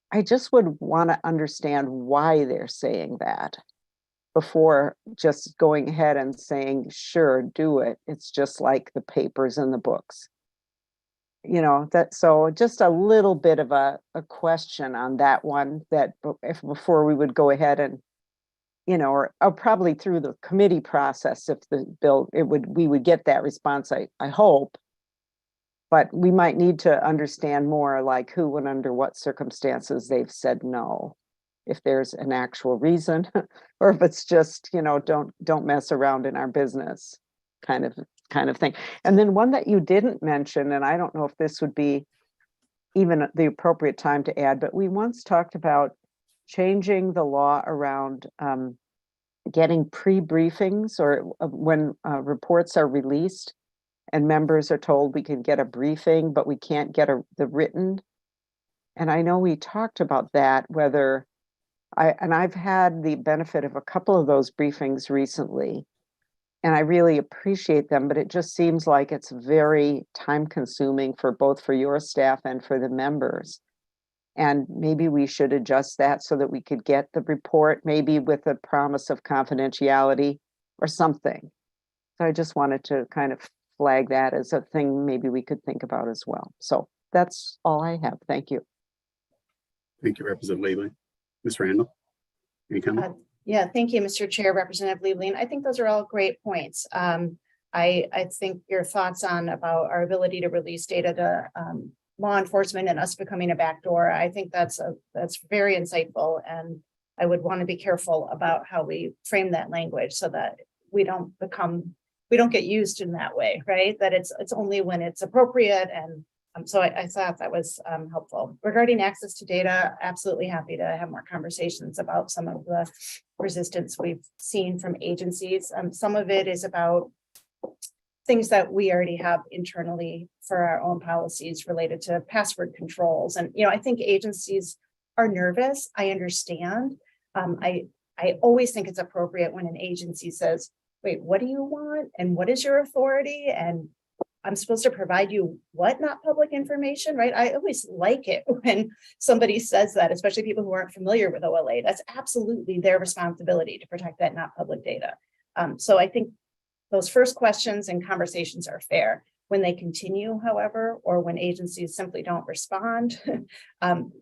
I just would want to understand why they're saying that before just going ahead and saying, sure, do it. It's just like the papers and the books. So just a little bit of a question on that one, that before we would go ahead and, or probably through the committee process, if the bill, we would get that response, I hope. But we might need to understand more, like who and under what circumstances they've said no. If there's an actual reason, or if it's just, don't mess around in our business kind of thing. And then one that you didn't mention, and I don't know if this would be even the appropriate time to add, but we once talked about changing the law around getting pre-briefings, or when reports are released and members are told we can get a briefing, but we can't get the written. And I know we talked about that, whether I've had the benefit of a couple of those briefings recently, and I really appreciate them, but it just seems like it's very time consuming for both for your staff and for the members. And maybe we should adjust that so that we could get the report, maybe with a promise of confidentiality or something. So I just wanted to kind of flag that as a thing maybe we could think about as well. So that's all I have. Thank you. Thank you, Representative Leland. Ms. Randall, any comment? Yeah, thank you, Mr. Chair, Representative Leibling. I think those are all great points. I think your thoughts about our ability to release data to law enforcement and us becoming a backdoor, I think that's very insightful, and I would want to be careful about how we frame that language so that we don't get used in that way, right? That it's only when it's appropriate. And so I thought that was helpful. Regarding access to data, absolutely happy to have more conversations about some of the resistance we've seen from agencies. Some of it is about things that we already have internally for our own policies related to password controls. And, I think agencies are nervous. I understand. I always think it's appropriate when an agency says, wait, what do you want? And what is your authority? And I'm supposed to provide you what, not public information, right? I always like it when somebody says that, especially people who aren't familiar with OLA. That's absolutely their responsibility to protect that not public data. So I think those first questions and conversations are fair. When they continue, however, or when agencies simply don't respond,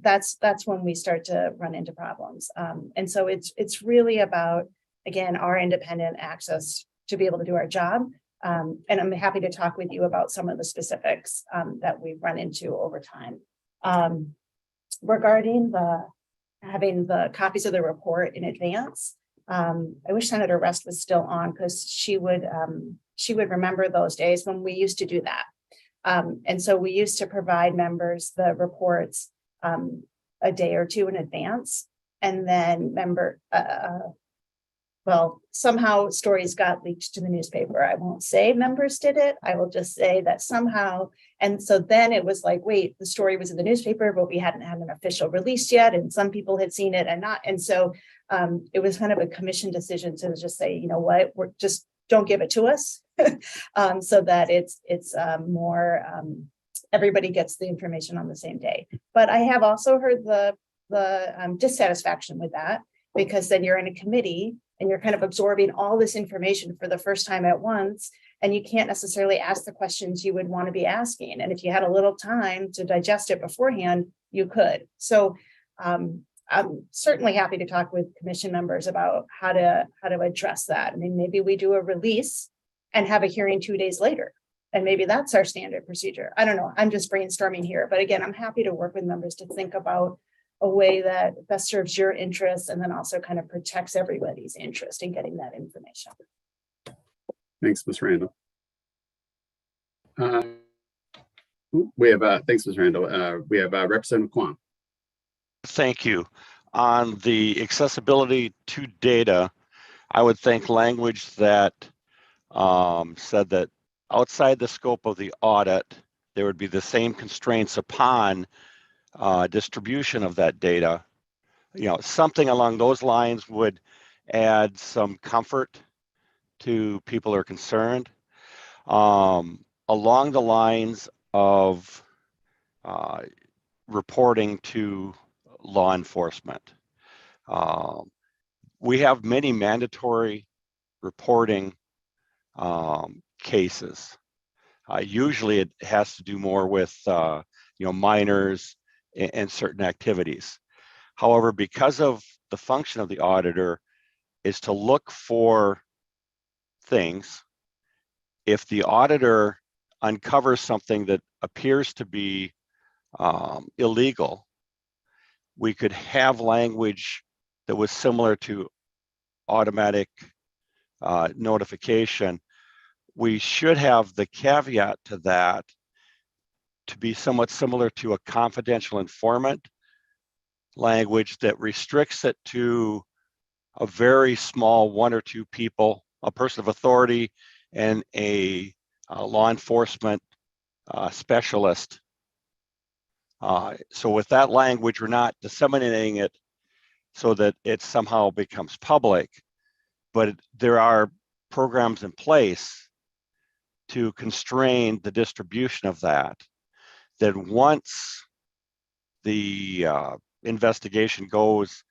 that's when we start to run into problems. And so it's really about, again, our independent access to be able to do our job. And I'm happy to talk with you about some of the specifics that we've run into over time. Regarding having the copies of the report in advance, I wish Senator Rest was still on, because she would remember those days when we used to do that. And so we used to provide members the reports a day or two in advance, and then somehow stories got leaked to the newspaper. I won't say members did it. I will just say that somehow. And so then it was like, wait, the story was in the newspaper, but we hadn't had an official release yet. And some people had seen it and not. And so it was kind of a commission decision to just say, you know what, we're just don't give it to us so that it's more, everybody gets the information on the same day. But I have also heard the dissatisfaction with that, because then you're in a committee and you're kind of absorbing all this information for the first time at once, and you can't necessarily ask the questions you would want to be asking. And if you had a little time to digest it beforehand, you could. So I'm certainly happy to talk with commission members about how to address that. I mean, maybe we do a release and have a hearing 2 days later, and maybe that's our standard procedure. I don't know. I'm just brainstorming here. But again, I'm happy to work with members to think about a way that best serves your interests and then also kind of protects everybody's interest in getting that information. Thanks, Ms. Randall. Thanks, Ms. Randall. We have Representative Kwong. Thank you. On the accessibility to data, I would think language that said that outside the scope of the audit, there would be the same constraints upon distribution of that data. Something along those lines would add some comfort to people who are concerned. Along the lines of reporting to law enforcement. We have many mandatory reporting cases. Usually it has to do more with minors and certain activities. However, because of the function of the auditor is to look for things, if the auditor uncovers something that appears to be illegal, we could have language that was similar to automatic notification. We should have the caveat to that to be somewhat similar to a confidential informant language that restricts it to a very small 1 or 2 people, a person of authority and a law enforcement specialist. So with that language, we're not disseminating it so that it somehow becomes public, but there are programs in place to constrain the distribution of that. That once the investigation goes,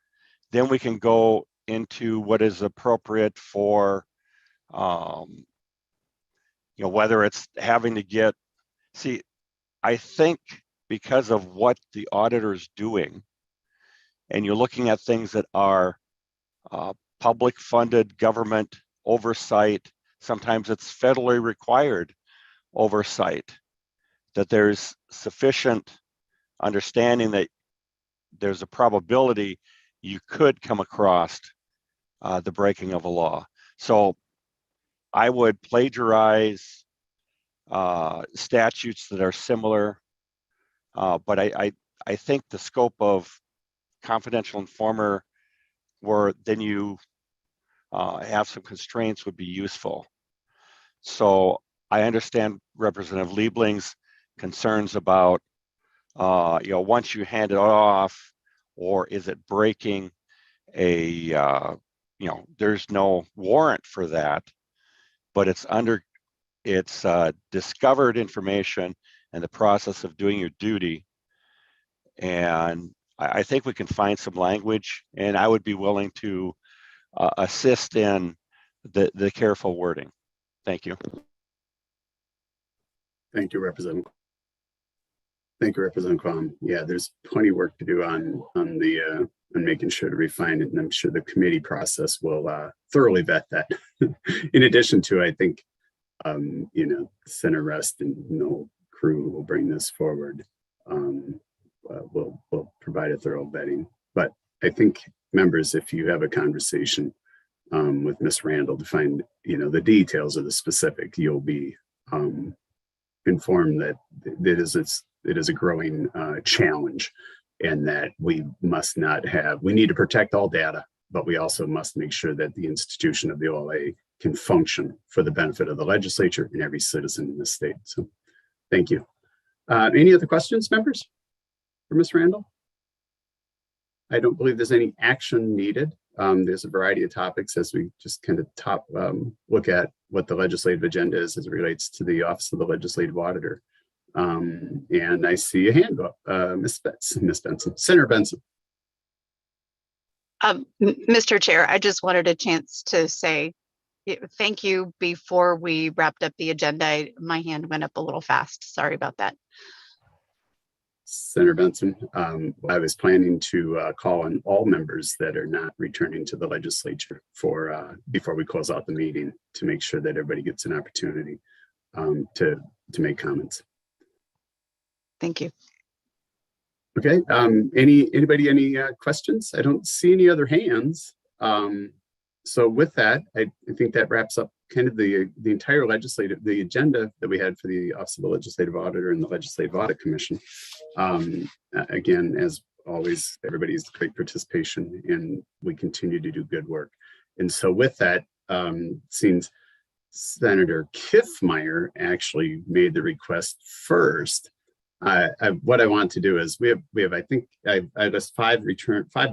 then we can go into what is appropriate for, whether it's having to get, see, I think because of what the auditor is doing, and you're looking at things that are public funded government oversight, sometimes it's federally required oversight, that there's sufficient understanding that there's a probability you could come across the breaking of a law. So I would plagiarize statutes that are similar, but I think the scope of confidential informer, where then you have some constraints, would be useful. So I understand Representative Liebling's concerns about, once you hand it off, or is it breaking a, there's no warrant for that, but it's discovered information and the process of doing your duty. And I think we can find some language, and I would be willing to assist in the careful wording. Thank you. Thank you, Representative. Thank you, Representative Quam. Yeah, there's plenty of work to do on making sure to refine it, and I'm sure the committee process will thoroughly vet that. In addition to, I think, Senator Rest and no crew will bring this forward. We'll provide a thorough vetting. But I think, members, if you have a conversation with Ms. Randall to find, the details of the specific, you'll be informed that it is a growing challenge, and that we need to protect all data, but we also must make sure that the institution of the OLA can function for the benefit of the legislature and every citizen in the state. So thank you. Any other questions, members, for Ms. Randall? I don't believe there's any action needed. There's a variety of topics as we just kind of look at what the legislative agenda is as it relates to the Office of the Legislative Auditor. And I see a hand up, Ms. Benson, Senator Benson. Mr. Chair, I just wanted a chance to say thank you before we wrapped up the agenda. My hand went up a little fast. Sorry about that. Senator Benson, I was planning to call on all members that are not returning to the legislature before we close out the meeting, to make sure that everybody gets an opportunity to make comments. Thank you. Okay. Anybody any questions? I don't see any other hands. So with that, I think that wraps up kind of the entire the agenda that we had for the Office of the Legislative Auditor and the Legislative Audit Commission. Again, as always, everybody's great participation, and we continue to do good work. And so with that, seems Senator Kiffmeyer actually made the request first. What I want to do is we have I think I have five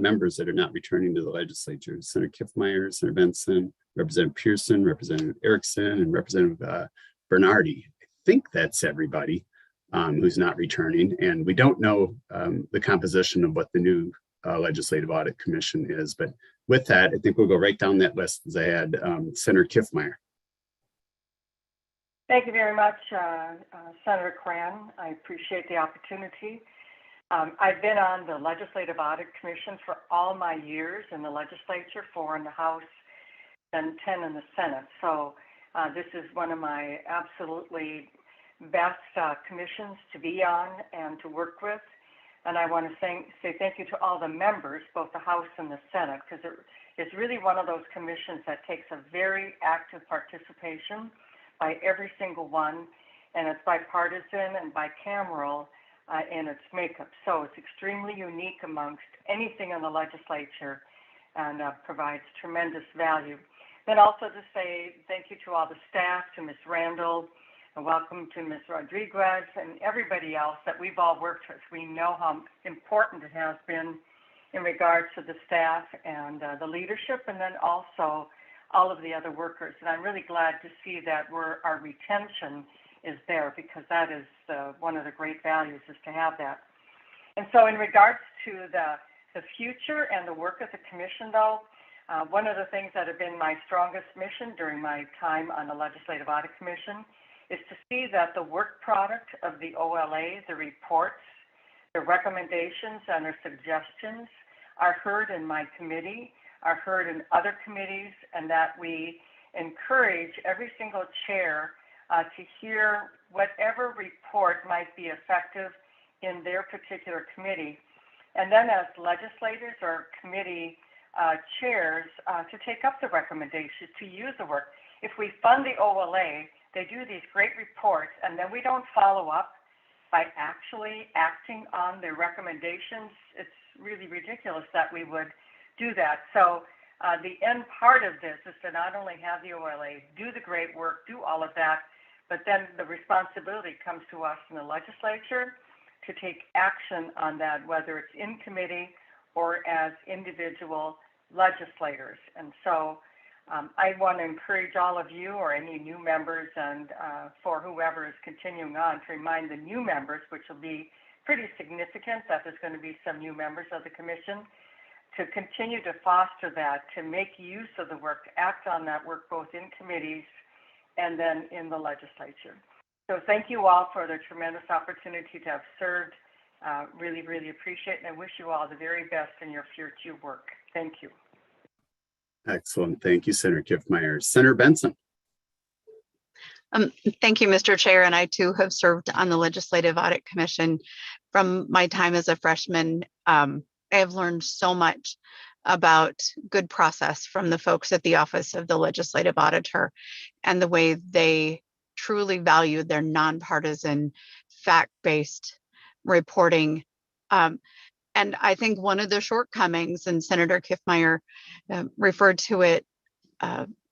members that are not returning to the legislature: Senator Kiffmeyer, Senator Benson, Representative Pearson, Representative Erickson, and Representative Bernardi. I think that's everybody who's not returning, and we don't know the composition of what the new Legislative Audit Commission is. But with that, I think we'll go right down that list as I had Senator Kiffmeyer. Thank you very much, Senator Cran. I appreciate the opportunity. I've been on the Legislative Audit Commission for all my years in the legislature, 4 in the House and 10 in the Senate. So this is one of my absolutely best commissions to be on and to work with. And I want to say thank you to all the members, both the House and the Senate, because it's really one of those commissions that takes a very active participation by every single one, and it's bipartisan and bicameral in its makeup. So it's extremely unique amongst anything in the legislature and provides tremendous value. Then also to say thank you to all the staff, to Ms. Randall, and welcome to Ms. Rodriguez and everybody else that we've all worked with. We know how important it has been in regards to the staff and the leadership, and then also all of the other workers. And I'm really glad to see that our retention is there, because that is one of the great values, is to have that. And so in regards to the future and the work of the commission, though, one of the things that have been my strongest mission during my time on the Legislative Audit Commission is to see that the work product of the OLA, the reports, the recommendations and their suggestions are heard in my committee, are heard in other committees, and that we encourage every single chair to hear whatever report might be effective in their particular committee. And then as legislators or committee chairs to take up the recommendations, to use the work. If we fund the OLA, they do these great reports, and then we don't follow up by actually acting on their recommendations. It's really ridiculous that we would do that. So the end part of this is to not only have the OLA do the great work, do all of that, but then the responsibility comes to us in the legislature to take action on that, whether it's in committee or as individual legislators. And so I want to encourage all of you or any new members, and for whoever is continuing on, to remind the new members, which will be pretty significant, that there's going to be some new members of the commission, to continue to foster that, to make use of the work, act on that work both in committees and then in the legislature. So thank you all for the tremendous opportunity to have served. Really, really appreciate it, and I wish you all the very best in your future work. Thank you. Excellent. Thank you, Senator Kiffmeyer. Senator Benson. Thank you, Mr. Chair. And I too have served on the Legislative Audit Commission. From my time as a freshman, I have learned so much about good process from the folks at the Office of the Legislative Auditor, and the way they truly value their nonpartisan, fact-based reporting. And I think one of the shortcomings, and Senator Kiffmeyer referred to it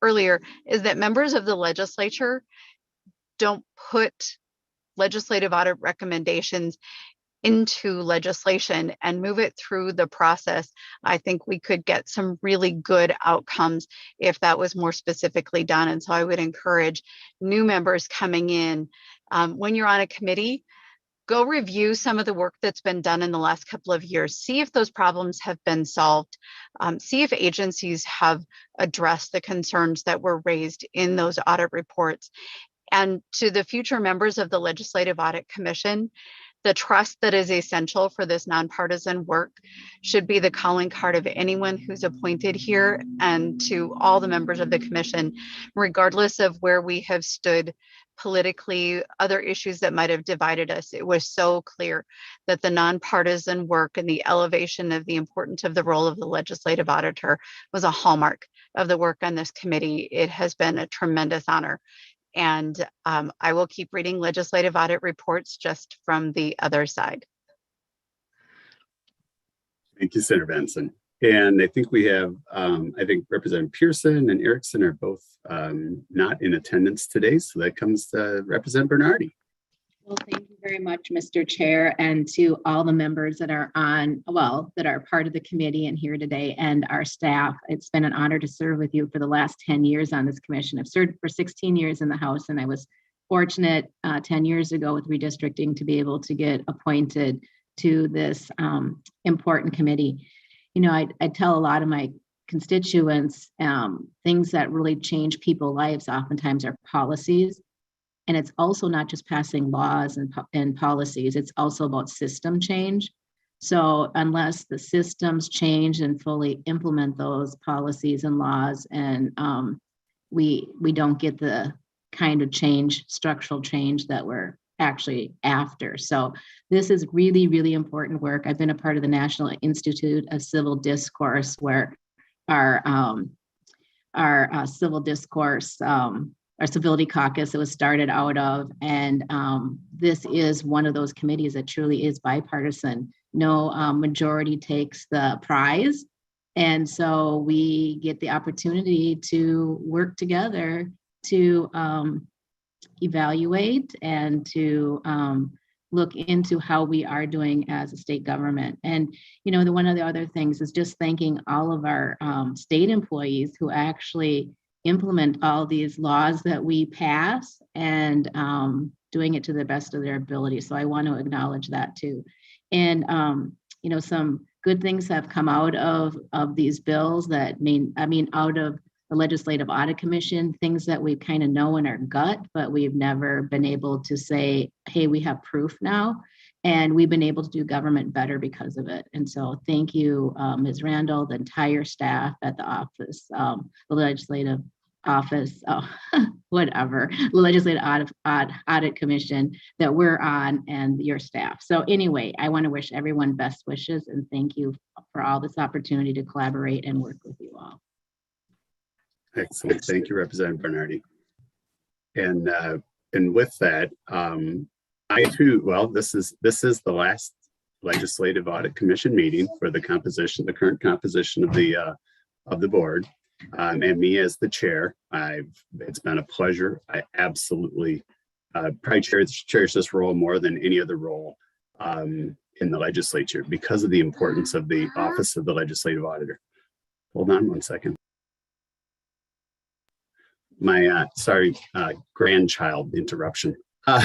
earlier, is that members of the legislature don't put legislative audit recommendations into legislation and move it through the process. I think we could get some really good outcomes if that was more specifically done. And so I would encourage new members coming in, when you're on a committee, go review some of the work that's been done in the last couple of years. See if those problems have been solved. See if agencies have addressed the concerns that were raised in those audit reports. And to the future members of the Legislative Audit Commission, the trust that is essential for this nonpartisan work should be the calling card of anyone who's appointed here, and to all the members of the commission, regardless of where we have stood politically, other issues that might have divided us. It was so clear that the nonpartisan work and the elevation of the importance of the role of the legislative auditor was a hallmark of the work on this committee. It has been a tremendous honor. And I will keep reading legislative audit reports just from the other side. Thank you, Senator Benson. And I think we have, I think Representative Pearson and Erickson are both not in attendance today. So that comes to Representative Bernardi. Well, thank you very much, Mr. Chair, and to all the members that are on, well, that are part of the committee and here today, and our staff. It's been an honor to serve with you for the last 10 years on this commission. I've served for 16 years in the House, and I was fortunate 10 years ago with redistricting to be able to get appointed to this important committee. You know, I tell a lot of my constituents, things that really change people's lives oftentimes are policies. And it's also not just passing laws and policies, it's also about system change. So unless the systems change and fully implement those policies and laws, and we don't get the kind of change, structural change that we're actually after. So this is really, really important work. I've been a part of the National Institute of Civil Discourse, where our civil discourse, our civility caucus, it was started out of, and this is one of those committees that truly is bipartisan. No majority takes the prize. And so we get the opportunity to work together to evaluate and to look into how we are doing as a state government. And, you know, one of the other things is just thanking all of our state employees who actually implement all these laws that we pass, and doing it to the best of their ability. So I want to acknowledge that too. And, you know, some good things have come out of these bills that out of the Legislative Audit Commission, things that we kind of know in our gut, but we've never been able to say, hey, we have proof now. And we've been able to do government better because of it. And so thank you, Ms. Randall, the entire staff at the office, the legislative office, the Legislative Audit Commission that we're on, and your staff. So anyway, I want to wish everyone best wishes and thank you for all this opportunity to collaborate and work with you all. Excellent. Thank you, Representative Bernardi. And with that, I too, well, this is the last Legislative Audit Commission meeting for the current composition of the board, and me as the chair. It's been a pleasure. I absolutely probably cherish this role more than any other role in the legislature because of the importance of the office of the Legislative Auditor. Hold on one second. My grandchild interruption. But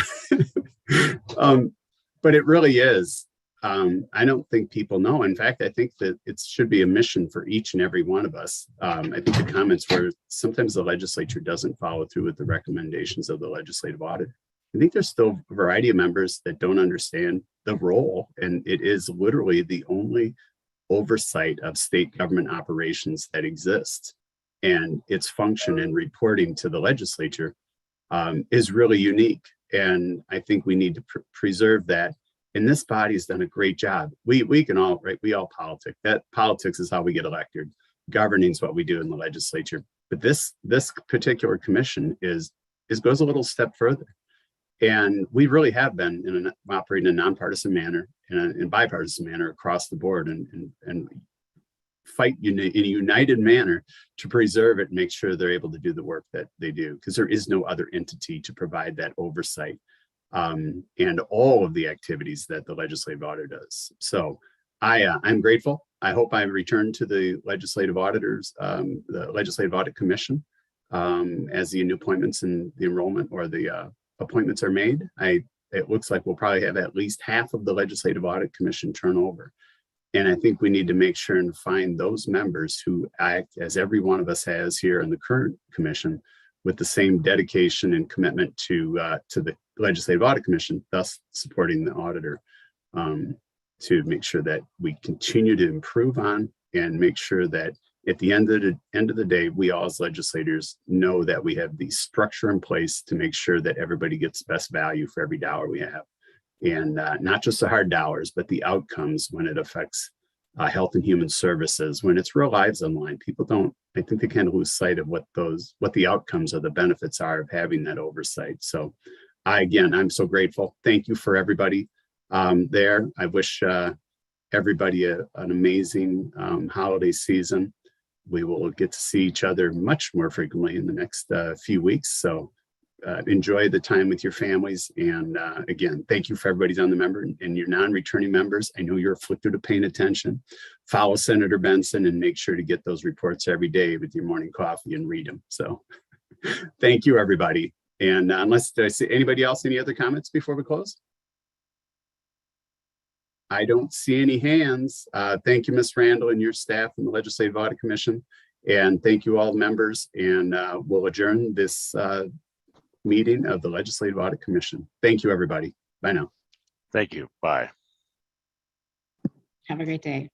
it really is. I don't think people know. In fact, I think that it should be a mission for each and every one of us. I think the comments were sometimes the legislature doesn't follow through with the recommendations of the legislative audit. I think there's still a variety of members that don't understand the role, and it is literally the only oversight of state government operations that exists. And its function in reporting to the legislature is really unique. And I think we need to preserve that. And this body has done a great job. We can all, right? We all politic. That politics is how we get elected. Governing is what we do in the legislature. But this particular commission goes a little step further. And we really have been operating in a nonpartisan manner and in bipartisan manner across the board, and fight in a united manner to preserve it and make sure they're able to do the work that they do, because there is no other entity to provide that oversight and all of the activities that the legislative auditor does. So I'm grateful. I hope I return to the legislative auditors, the Legislative Audit Commission, as the new appointments and the enrollment or the appointments are made. It looks like we'll probably have at least half of the Legislative Audit Commission turnover. And I think we need to make sure and find those members who act as every one of us has here in the current commission with the same dedication and commitment to the Legislative Audit Commission, thus supporting the auditor, to make sure that we continue to improve on and make sure that at the end of the day, we all as legislators know that we have the structure in place to make sure that everybody gets best value for every dollar we have. And not just the hard dollars, but the outcomes when it affects health and human services, when it's real lives on the line. I think they kind of lose sight of what the outcomes or the benefits are of having that oversight. So I'm so grateful. Thank you for everybody there. I wish everybody an amazing holiday season. We will get to see each other much more frequently in the next few weeks. So enjoy the time with your families. And again, thank you for everybody's on the member and your non-returning members. I know you're afflicted with paying attention. Follow Senator Benson and make sure to get those reports every day with your morning coffee and read them. So thank you, everybody. And did I see anybody else, any other comments before we close? I don't see any hands. Thank you, Ms. Randall and your staff and the Legislative Audit Commission. And thank you all members. And we'll adjourn this meeting of the Legislative Audit Commission. Thank you, everybody. Bye now. Thank you. Bye. Have a great day.